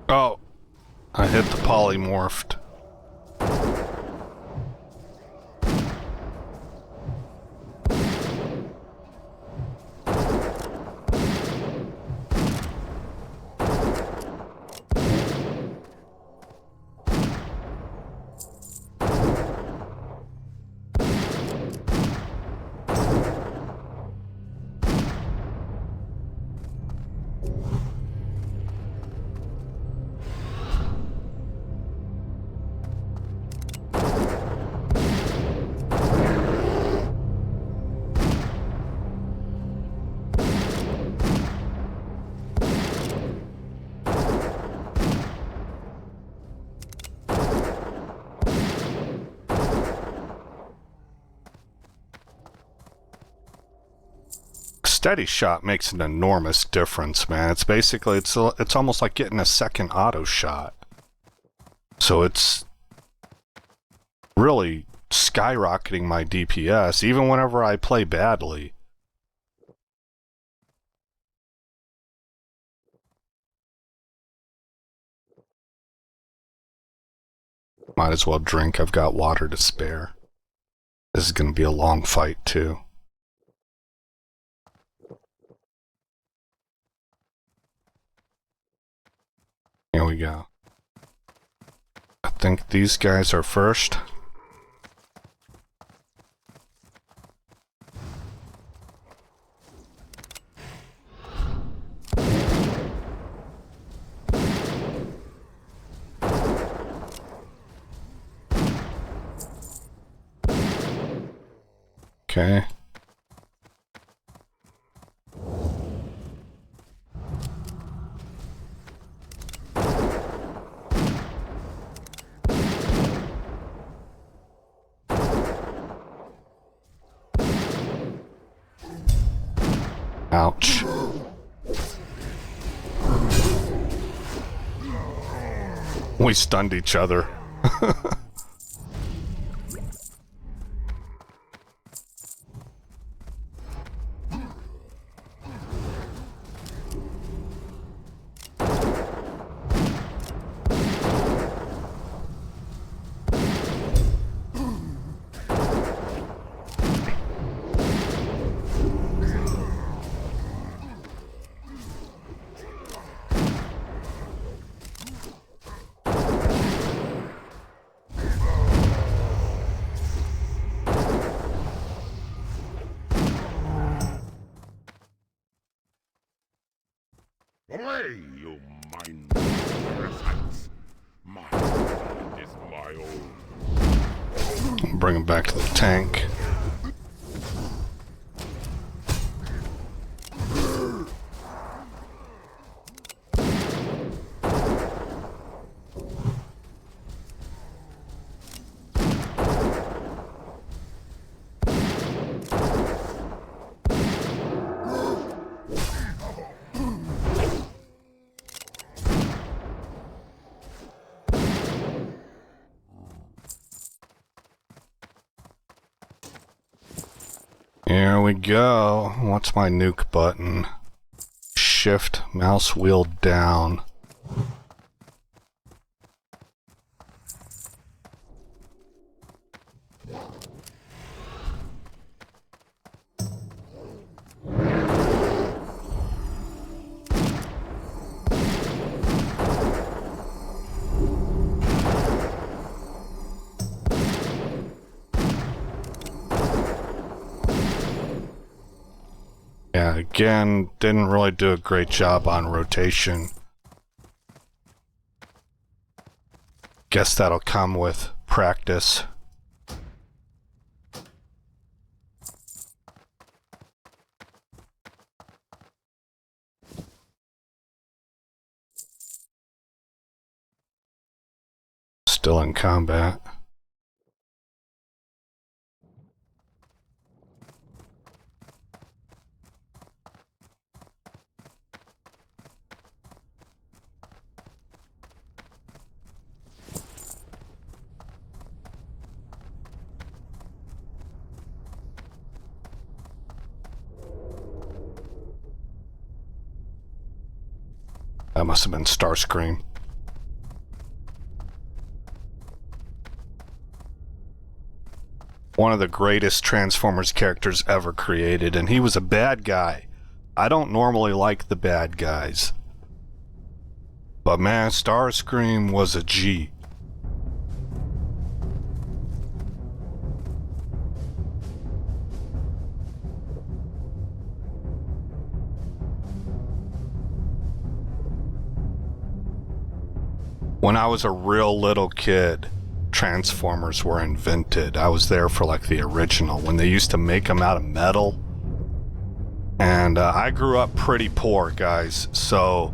Oh, I hit the polymorphed. Steady shot makes an enormous difference, man. It's basically, it's almost like getting a second auto shot. So it's really skyrocketing my DPS, even whenever I play badly. Might as well drink, I've got water to spare. This is going to be a long fight, too. Here we go. I think these guys are first. Okay. Ouch. We stunned each other. Away, you mindless parasites! My blood is my own. Bring him back to the tank. Here we go. What's my nuke button? Shift mouse wheel down. Yeah, again, didn't really do a great job on rotation. Guess that'll come with practice. Still in combat. That must have been Starscream. One of the greatest Transformers characters ever created, and he was a bad guy. I don't normally like the bad guys. But man, Starscream was a G. When I was a real little kid, Transformers were invented. I was there for like the original, when they used to make them out of metal. And I grew up pretty poor, guys. So,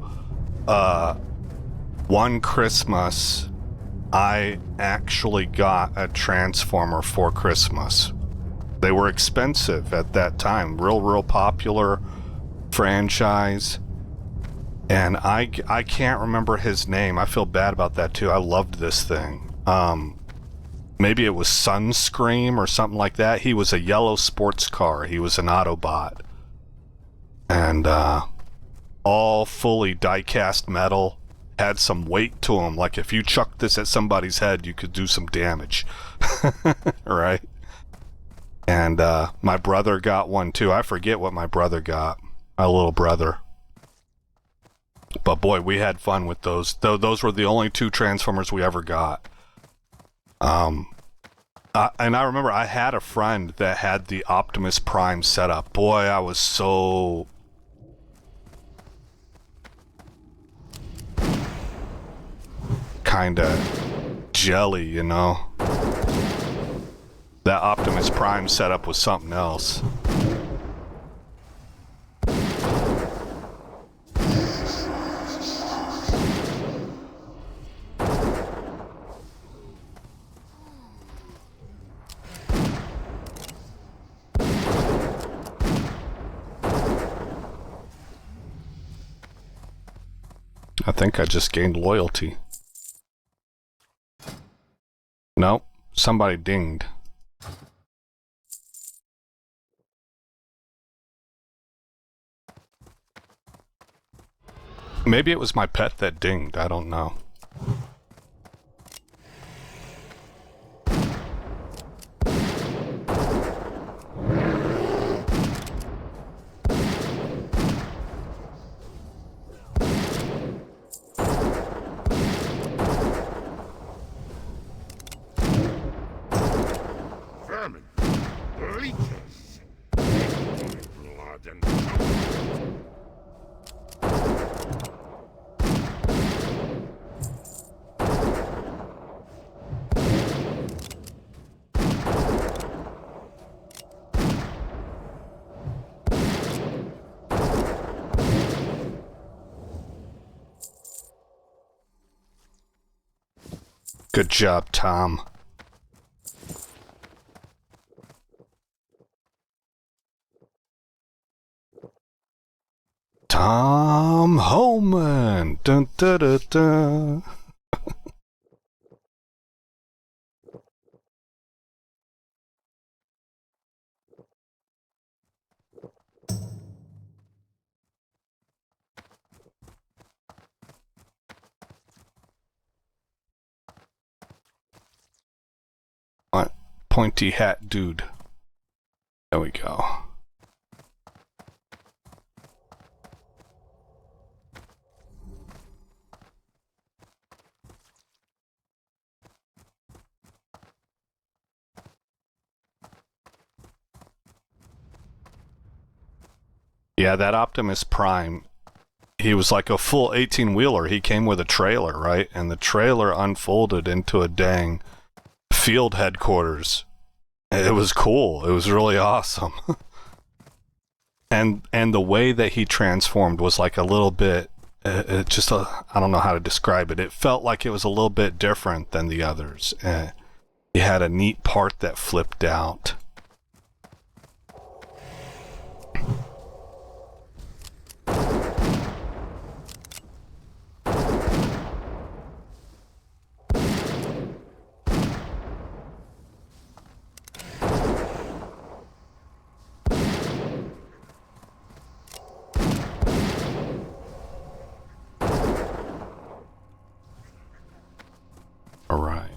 one Christmas, I actually got a Transformer for Christmas. They were expensive at that time. Real popular franchise. And I can't remember his name. I feel bad about that too. I loved this thing. Maybe it was Sunscream or something like that. He was a yellow sports car. He was an Autobot. And all fully die-cast metal. Had some weight to him. Like if you chucked this at somebody's head, you could do some damage. Right? And my brother got one too. I forget what my brother got. My little brother. But boy, we had fun with those. Those were the only two Transformers we ever got. And I remember I had a friend that had the Optimus Prime setup. Boy, I was so... kinda jelly, you know? that Optimus Prime setup was something else. I think I just gained loyalty. Nope, somebody dinged. Maybe it was my pet that dinged, I don't know. Vermin, leeches, blood and chocolate. Good job, Tom. Tom Holman. Dun, dun, dun, dun. What? Pointy hat dude. There we go. Yeah, that Optimus Prime, he was like a full 18-wheeler. He came with a trailer, right? And the trailer unfolded into a dang field headquarters. It was cool. It was really awesome. and the way that he transformed was like a little bit, I don't know how to describe it. It felt like it was a little bit different than the others. He had a neat part that flipped out. All right.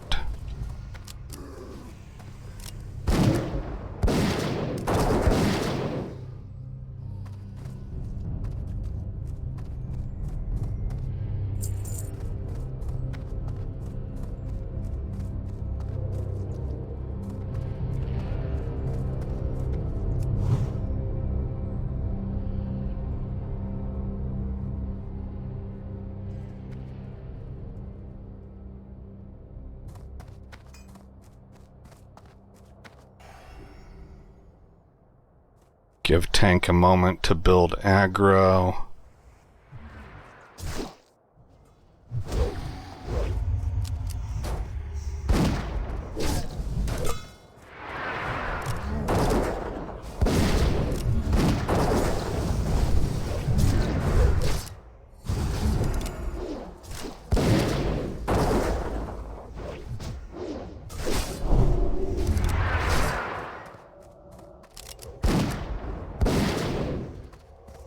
Give tank a moment to build aggro.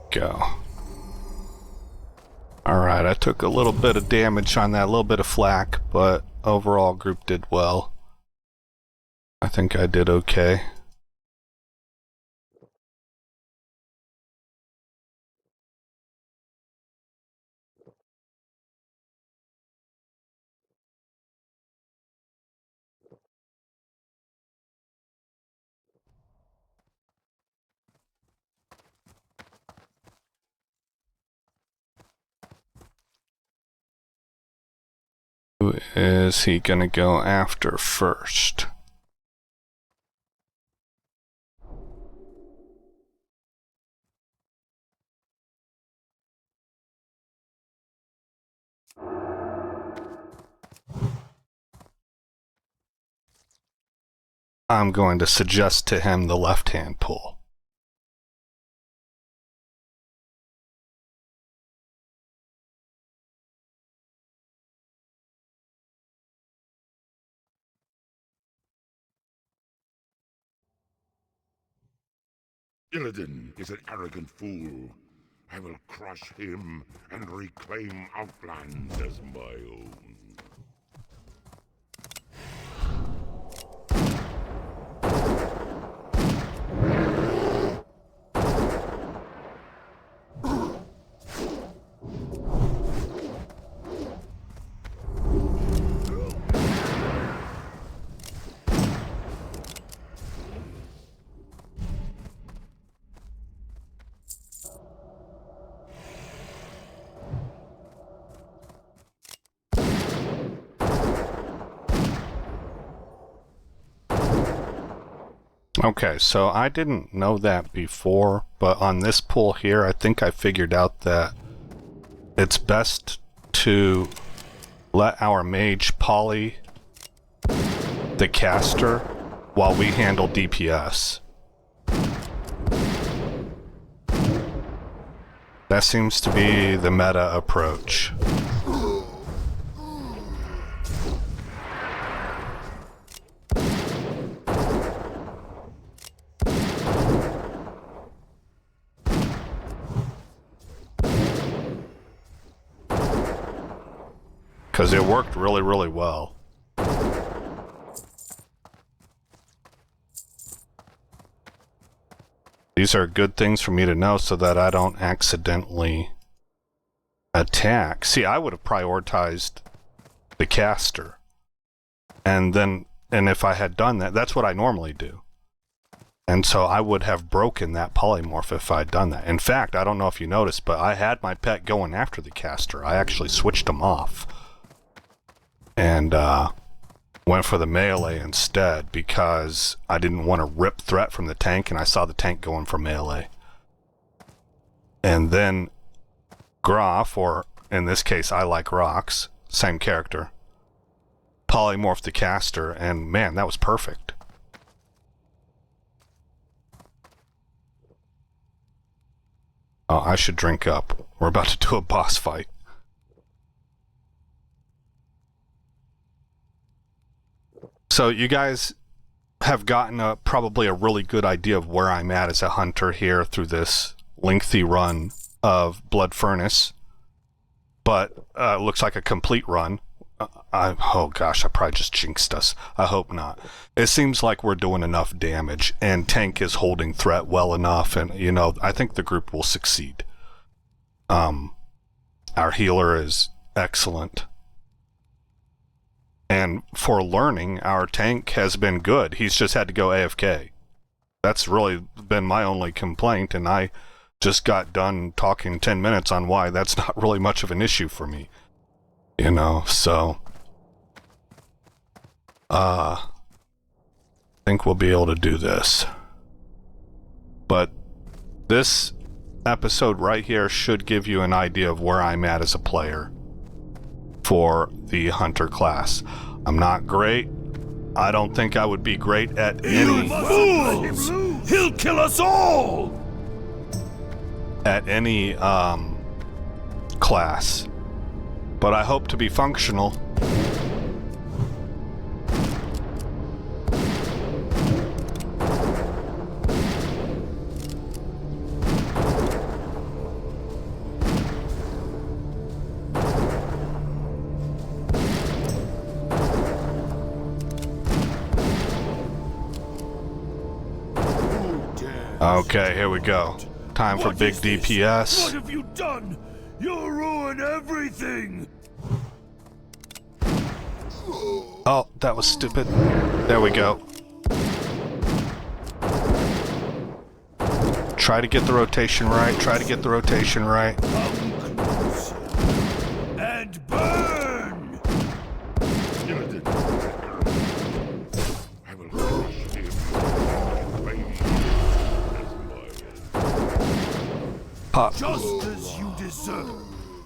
Go. Alright, I took a little bit of damage on that, a little bit of flak, but overall group did well. I think I did okay. Who is he gonna go after first? I'm going to suggest to him the left-hand pull. Illidan is an arrogant fool. I will crush him and reclaim Outland as my own. Okay, so I didn't know that before, but on this pull here, I think I figured out that it's best to let our mage poly the caster while we handle DPS. That seems to be the meta approach. Because it worked really, really well. These are good things for me to know so that I don't accidentally attack. See, I would have prioritized the caster. And if I had done that, that's what I normally do. And so I would have broken that polymorph if I'd done that. In fact, I don't know if you noticed, but I had my pet going after the caster. I actually switched him off. And went for the melee instead because I didn't want to rip threat from the tank, and I saw the tank going for melee. And then Groff, or in this case I like Rocks, same character, polymorphed the caster, and man, that was perfect. Oh, I should drink up. We're about to do a boss fight. So you guys have gotten probably a really good idea of where I'm at as a hunter here through this lengthy run of Blood Furnace. But looks like a complete run. Oh gosh, I probably just jinxed us. I hope not. It seems like we're doing enough damage, and tank is holding threat well enough, and you know, I think the group will succeed. Our healer is excellent. And for learning, our tank has been good. He's just had to go AFK. That's really been my only complaint, and I just got done talking 10 minutes on why that's not really much of an issue for me. You know, so... I think we'll be able to do this. But this episode right here should give you an idea of where I'm at as a player for the hunter class. I'm not great. I don't think I would be great at any... Fools! He'll kill us all! At any, class. But I hope to be functional. Okay, here we go. Time for big DPS. What have you done? You'll ruin everything! Oh, that was stupid. There we go. Try to get the rotation right. Try to get the rotation right. Come closer and burn! I will crush him and reclaim as my own. Pop. Just as you deserve.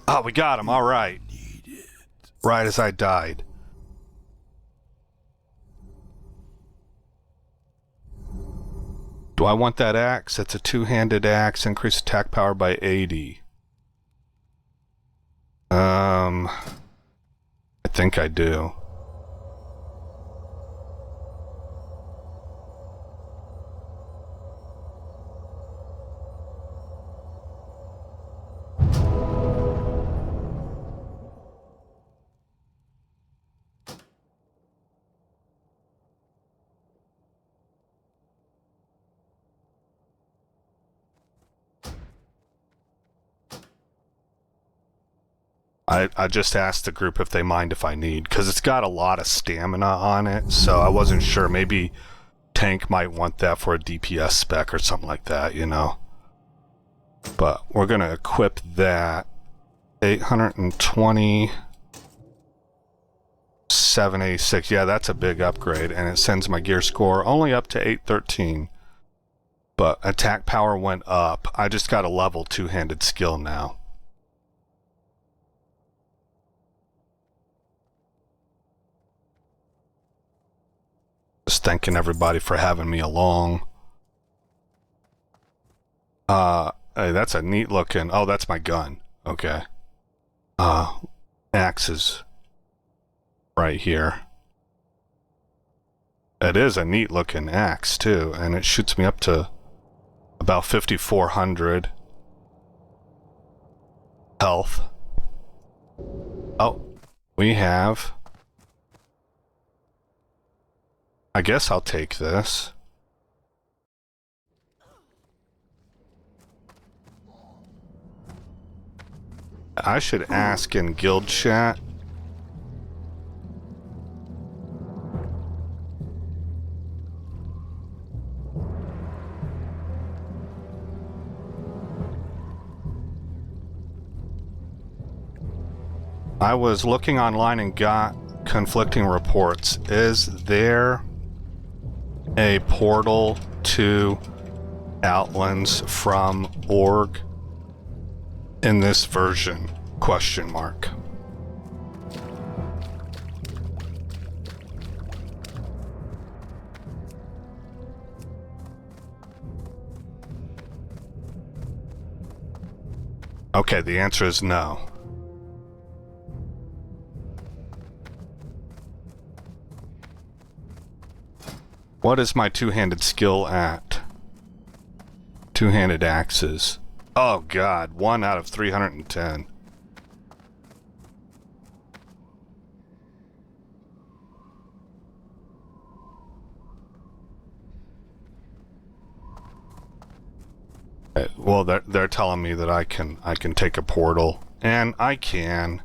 Oh, we got him. All right. Needed. right as I died. Do I want that axe? It's a two-handed axe, increase attack power by 80. I think I do. I just asked the group if they mind if I need, because it's got a lot of stamina on it, so I wasn't sure. Maybe tank might want that for a DPS spec or something like that, you know. But we're going to equip that. 820... 786. Yeah, that's a big upgrade, and it sends my gear score only up to 813. But attack power went up. I just got a level two-handed skill now. Just thanking everybody for having me along. Hey, that's a neat looking... Oh, that's my gun. Okay. Axes. Right here. It is a neat looking axe, too, and it shoots me up to about 5,400 health. Oh, we have... I guess I'll take this. I should ask in guild chat. I was looking online and got conflicting reports. Is there a portal to Outlands from org in this version? Question mark. Okay, the answer is no. What is my two-handed skill at? Two-handed axes. Oh god, 1 out of 310. Well, they're telling me that I can take a portal, and I can.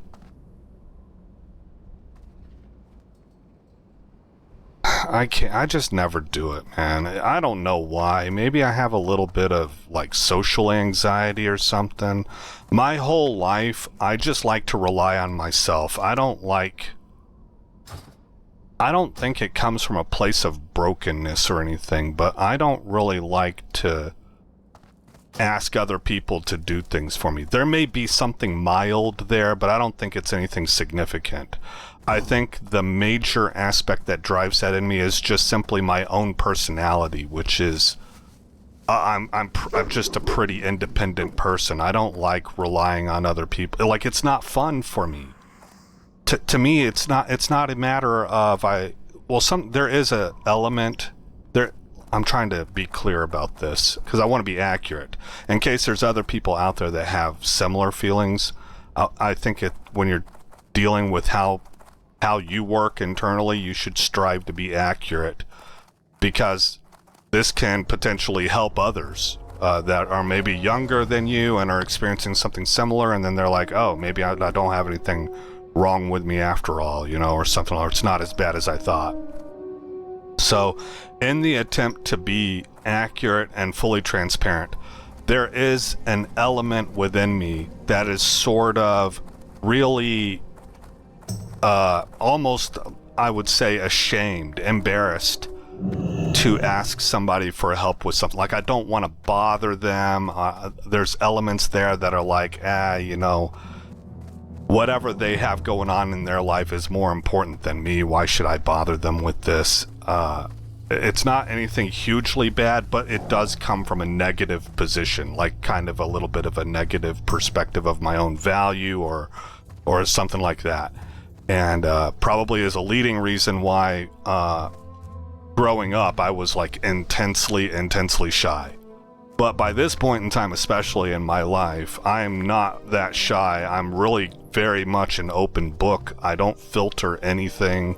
I just never do it, man. I don't know why. Maybe I have a little bit of, like, social anxiety or something. My whole life, I just like to rely on myself. I don't think it comes from a place of brokenness or anything, but I don't really like to ask other people to do things for me. There may be something mild there, but I don't think it's anything significant. I think the major aspect that drives that in me is just simply my own personality, which is I'm just a pretty independent person. I don't like relying on other people. Like, it's not fun for me. To me, it's not a matter of there is a element there. I'm trying to be clear about this because I want to be accurate in case there's other people out there that have similar feelings. I think when you're dealing with how you work internally, you should strive to be accurate, because this can potentially help others that are maybe younger than you and are experiencing something similar, and then they're like, oh, maybe I don't have anything wrong with me after all, you know, or something, or it's not as bad as I thought. So, in the attempt to be accurate and fully transparent, there is an element within me that is sort of really almost, I would say, ashamed, embarrassed to ask somebody for help with something. Like, I don't want to bother them. There's elements there that are like, you know, whatever they have going on in their life is more important than me. Why should I bother them with this? It's not anything hugely bad, but it does come from a negative position, like kind of a little bit of a negative perspective of my own value or something like that. And probably is a leading reason why growing up I was like intensely shy. But by this point in time, especially in my life, I'm not that shy. I'm really very much an open book. I don't filter anything.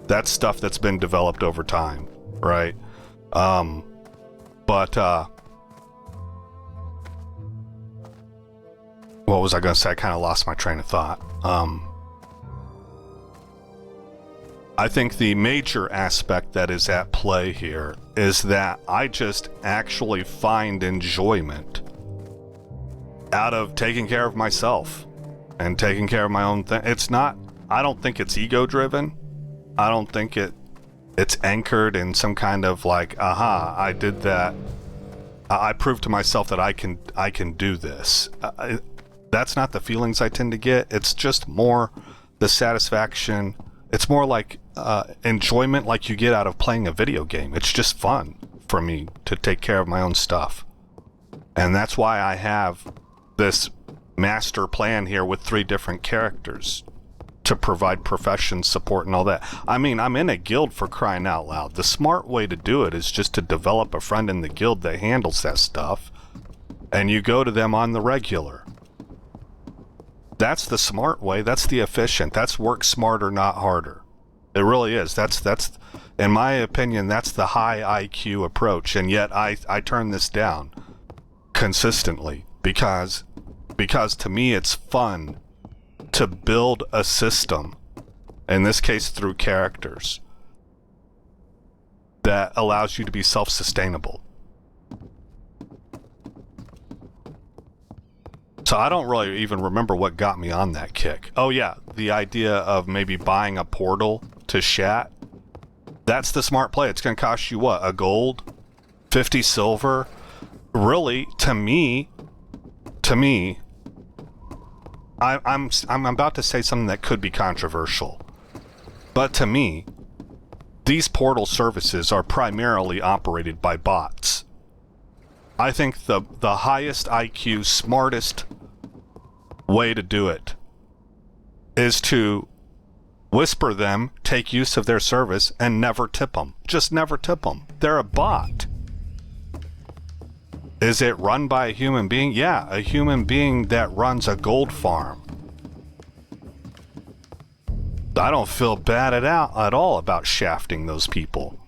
That's stuff that's been developed over time, right? What was I going to say? I kind of lost my train of thought. I think the major aspect that is at play here is that I just actually find enjoyment out of taking care of myself and taking care of my own thing. I don't think it's ego driven. I don't think it's anchored in some kind of like, aha, I did that. I proved to myself that I can do this. That's not the feelings I tend to get. It's just more the satisfaction. It's more like enjoyment like you get out of playing a video game. It's just fun for me to take care of my own stuff. And that's why I have this master plan here with 3 different characters to provide profession support and all that. I mean, I'm in a guild, for crying out loud. The smart way to do it is just to develop a friend in the guild that handles that stuff, and you go to them on the regular. That's the smart way. That's the efficient. That's work smarter, not harder. It really is. That's in my opinion, that's the high IQ approach. And yet I turn this down consistently because to me it's fun to build a system, in this case through characters, that allows you to be self-sustainable. So I don't really even remember what got me on that kick. Oh yeah, the idea of maybe buying a portal to Shat. That's the smart play. It's going to cost you what? A gold? 50 silver? Really, to me, I'm about to say something that could be controversial. But to me, these portal services are primarily operated by bots. I think the highest IQ, smartest way to do it is to whisper them, take use of their service, and never tip them. Just never tip them. They're a bot. Is it run by a human being? Yeah, a human being that runs a gold farm. I don't feel bad at all about shafting those people.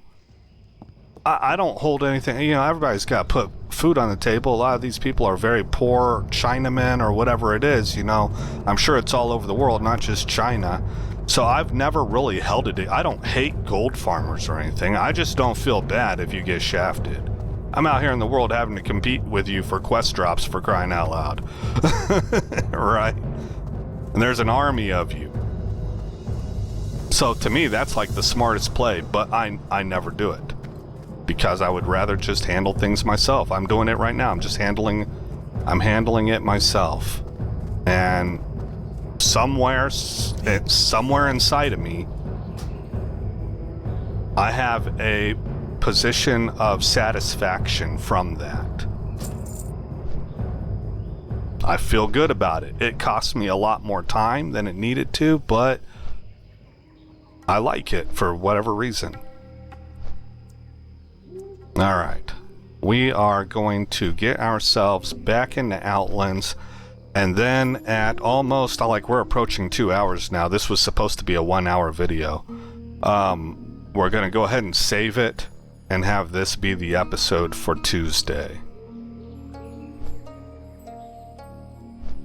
I don't hold anything, you know, everybody's got to put food on the table. A lot of these people are very poor Chinamen or whatever it is, you know. I'm sure it's all over the world, not just China. So I've never really held it. I don't hate gold farmers or anything. I just don't feel bad if you get shafted. I'm out here in the world having to compete with you for quest drops, for crying out loud. Right? And there's an army of you. So to me, that's like the smartest play, but I never do it. Because I would rather just handle things myself. I'm doing it right now. I'm handling it myself. And somewhere inside of me, I have a position of satisfaction from that. I feel good about it. It cost me a lot more time than it needed to, but I like it for whatever reason. Alright, we are going to get ourselves back into Outlands, and then at almost, like, we're approaching 2 hours now. This was supposed to be a 1 hour video. We're going to go ahead and save it and have this be the episode for Tuesday.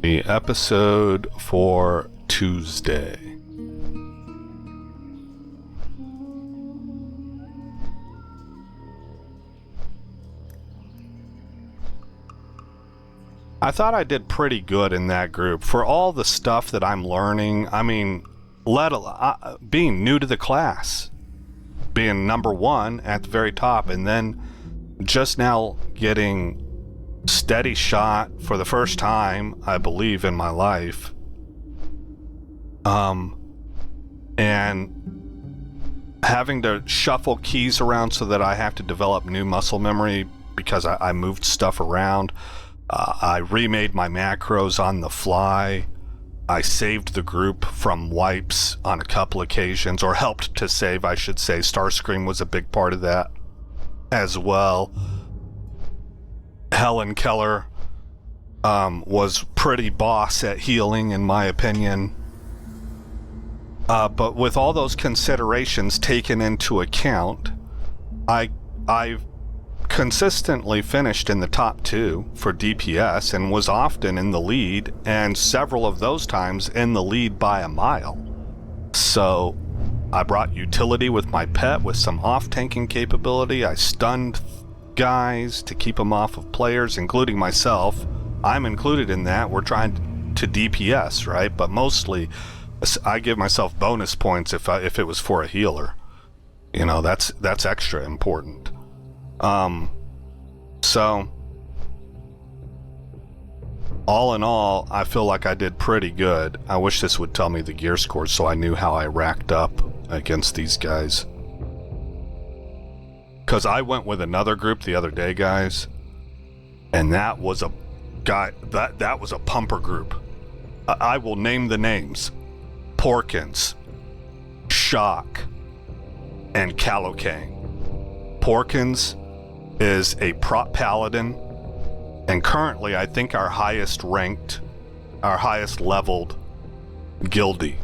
The episode for Tuesday. I thought I did pretty good in that group for all the stuff that I'm learning. I mean, being new to the class, being number 1 at the very top, and then just now getting steady shot for the first time, I believe, in my life. And having to shuffle keys around so that I have to develop new muscle memory because I moved stuff around. I remade my macros on the fly. I saved the group from wipes on a couple occasions, or helped to save, I should say. Starscream was a big part of that as well. Helen Keller was pretty boss at healing, in my opinion. But with all those considerations taken into account, I've consistently finished in the top 2 for DPS and was often in the lead, and several of those times in the lead by a mile. So I brought utility with my pet with some off-tanking capability. I stunned guys to keep them off of players, including myself. I'm included in that. We're trying to DPS, right? But mostly I give myself bonus points if it was for a healer. You know, that's extra important. So all in all, I feel like I did pretty good. I wish this would tell me the gear scores so I knew how I racked up against these guys. Because I went with another group the other day, guys, and that was a guy, that was a pumper group. I will name the names: Porkins, Shock, and Calocane. Porkins is a prop paladin, and currently I think our highest ranked, our highest leveled guildie.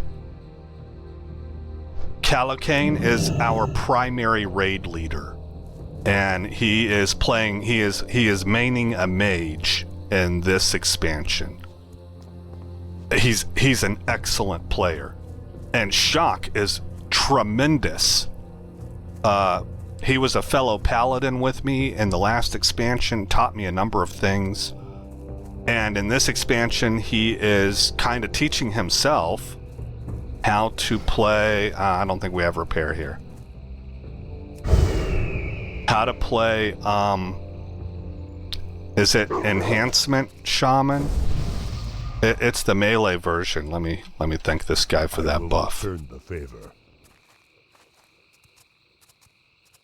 Calocane is our primary raid leader, and he is maining a mage in this expansion. He's an excellent player, and Shock is tremendous. He was a fellow paladin with me in the last expansion, taught me a number of things, and in this expansion he is kind of teaching himself how to play. I don't think we have repair here. How to play. Is it enhancement shaman? It's the melee version. Let me thank this guy for that buff. Return the favor.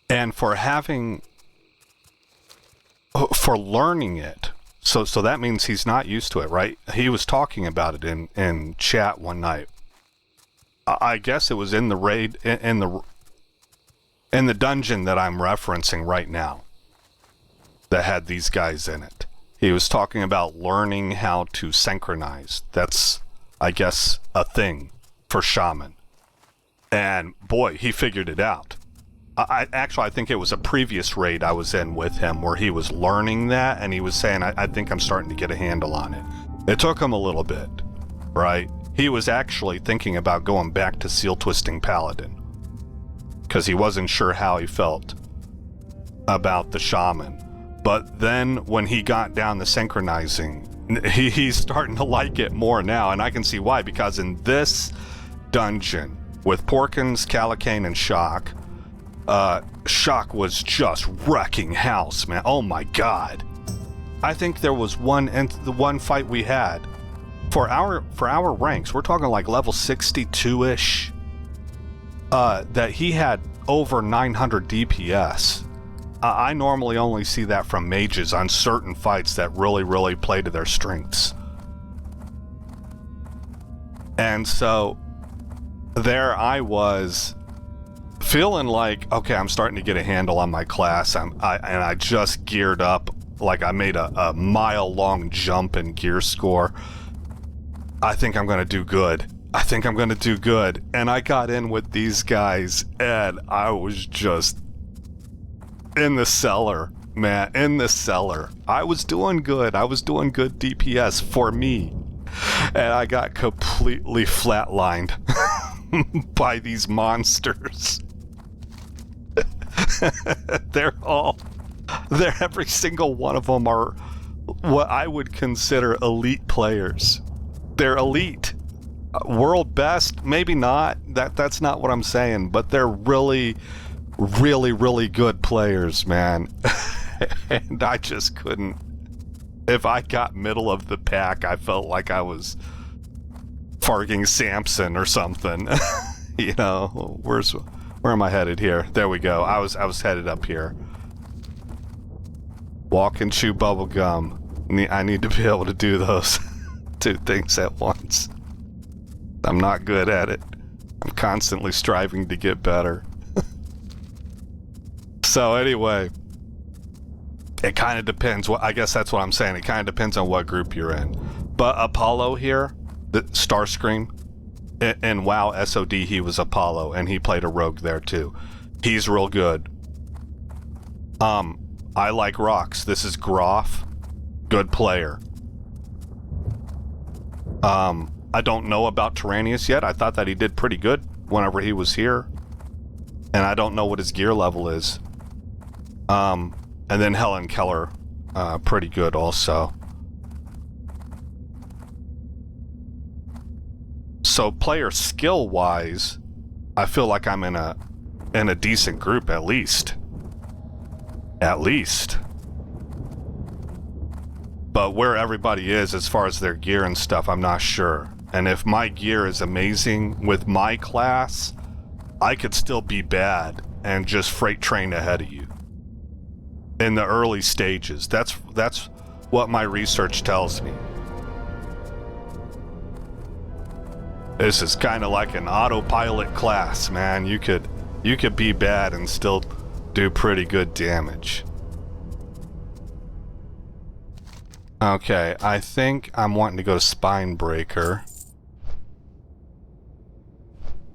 And for learning it. So that means he's not used to it, right? He was talking about it in chat one night. I guess it was in the raid, in the dungeon that I'm referencing right now, that had these guys in it. He was talking about learning how to synchronize. That's, I guess, a thing for shaman. And boy, he figured it out. I think it was a previous raid I was in with him where he was learning that, and he was saying, I think I'm starting to get a handle on it. It took him a little bit, right? He was actually thinking about going back to Seal Twisting Paladin because he wasn't sure how he felt about the shaman. But then when he got down to synchronizing, he's starting to like it more now, and I can see why, because in this dungeon with Porkins, Calocane, and Shock, Shock was just wrecking house, man. Oh my god. I think there was the one fight we had for our ranks, we're talking like level 62-ish, that he had over 900 DPS. I normally only see that from mages on certain fights that really play to their strengths. And so there I was feeling like, okay, I'm starting to get a handle on my class. I just geared up, like I made a mile-long jump in gear score. I think I'm going to do good. And I got in with these guys, and I was just in the cellar, man, in the cellar. I was doing good DPS for me. And I got completely flatlined by these monsters. Every single one of them are what I would consider elite players. They're elite. World best, maybe not. That's not what I'm saying, but they're really good players, man. And I just couldn't. If I got middle of the pack, I felt like I was Farging Samson or something. You know, where am I headed here? There we go. I was headed up here. Walk and chew bubble gum. I need to be able to do those two things at once. I'm not good at it. I'm constantly striving to get better. So anyway, it kind of depends. I guess that's what I'm saying. It kind of depends on what group you're in. But Apollo here, the Starscream, in WoW SOD, he was Apollo, and he played a rogue there too. He's real good. I like rocks. This is Groff. Good player. I don't know about Tyrannius yet. I thought that he did pretty good whenever he was here. And I don't know what his gear level is. And then Helen Keller, pretty good also. So player skill wise, I feel like I'm in a decent group at least. At least. But where everybody is as far as their gear and stuff, I'm not sure. And if my gear is amazing with my class, I could still be bad and just freight train ahead of you. In the early stages. That's what my research tells me. This is kind of like an autopilot class, man. You could be bad and still do pretty good damage. Okay, I think I'm wanting to go to Spinebreaker.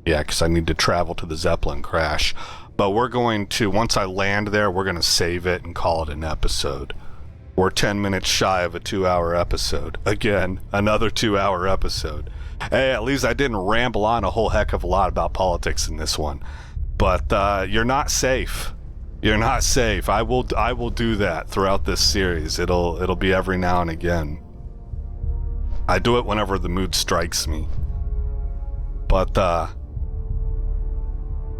Yeah, because I need to travel to the Zeppelin crash. But we're going to, once I land there, we're going to save it and call it an episode. We're 10 minutes shy of a 2-hour episode. Again, another 2-hour episode. Hey, at least I didn't ramble on a whole heck of a lot about politics in this one. But you're not safe. You're not safe. I will do that throughout this series. It'll be every now and again. I do it whenever the mood strikes me. But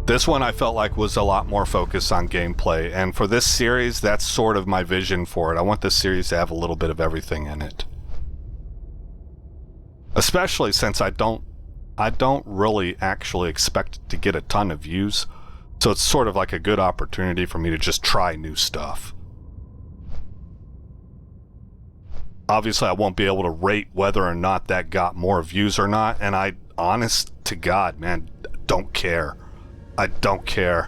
this one I felt like was a lot more focused on gameplay, and for this series, that's sort of my vision for it. I want this series to have a little bit of everything in it. Especially since I don't really actually expect to get a ton of views, so it's sort of like a good opportunity for me to just try new stuff. Obviously, I won't be able to rate whether or not that got more views or not, and I, honest to God, man, don't care. I don't care.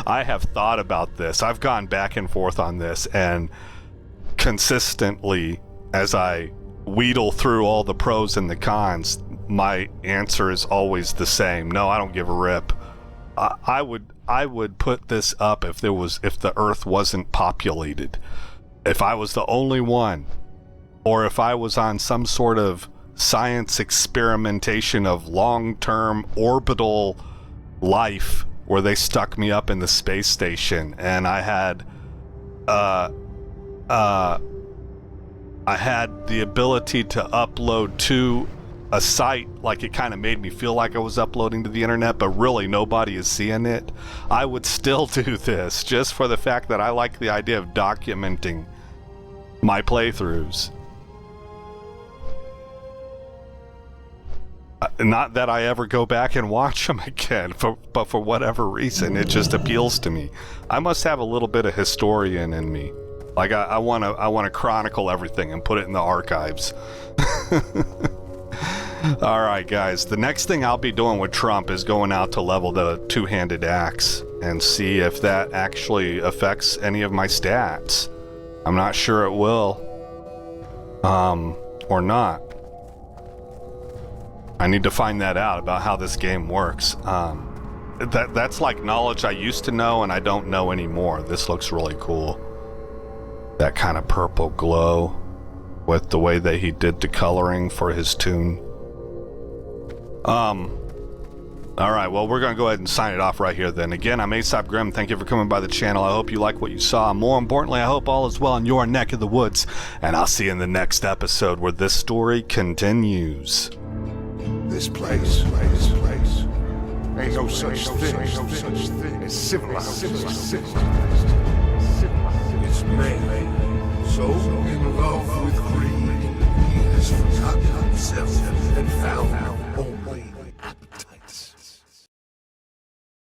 I have thought about this. I've gone back and forth on this, and consistently, as I wheedle through all the pros and the cons, my answer is always the same. No, I don't give a rip. I would put this up if the Earth wasn't populated. If I was the only one, or if I was on some sort of science experimentation of long-term orbital life where they stuck me up in the space station and I had the ability to upload to a site, like it kind of made me feel like I was uploading to the internet, but really nobody is seeing it. I would still do this just for the fact that I like the idea of documenting my playthroughs. Not that I ever go back and watch them again, but for whatever reason, it just appeals to me. I must have a little bit of historian in me. Like I want to chronicle everything and put it in the archives. All right, guys. The next thing I'll be doing with Trump is going out to level the two-handed axe and see if that actually affects any of my stats. I'm not sure it will, or not. I need to find that out about how this game works. That's like knowledge I used to know and I don't know anymore. This looks really cool. That kind of purple glow with the way that he did the coloring for his tune. Alright, well, we're going to go ahead and sign it off right here then. Again, I'm Aesop Grimm. Thank you for coming by the channel. I hope you like what you saw. More importantly, I hope all is well in your neck of the woods. And I'll see you in the next episode where this story continues. This place ain't no such thing as civilized. It's man so in love with greed, he has forgotten himself and found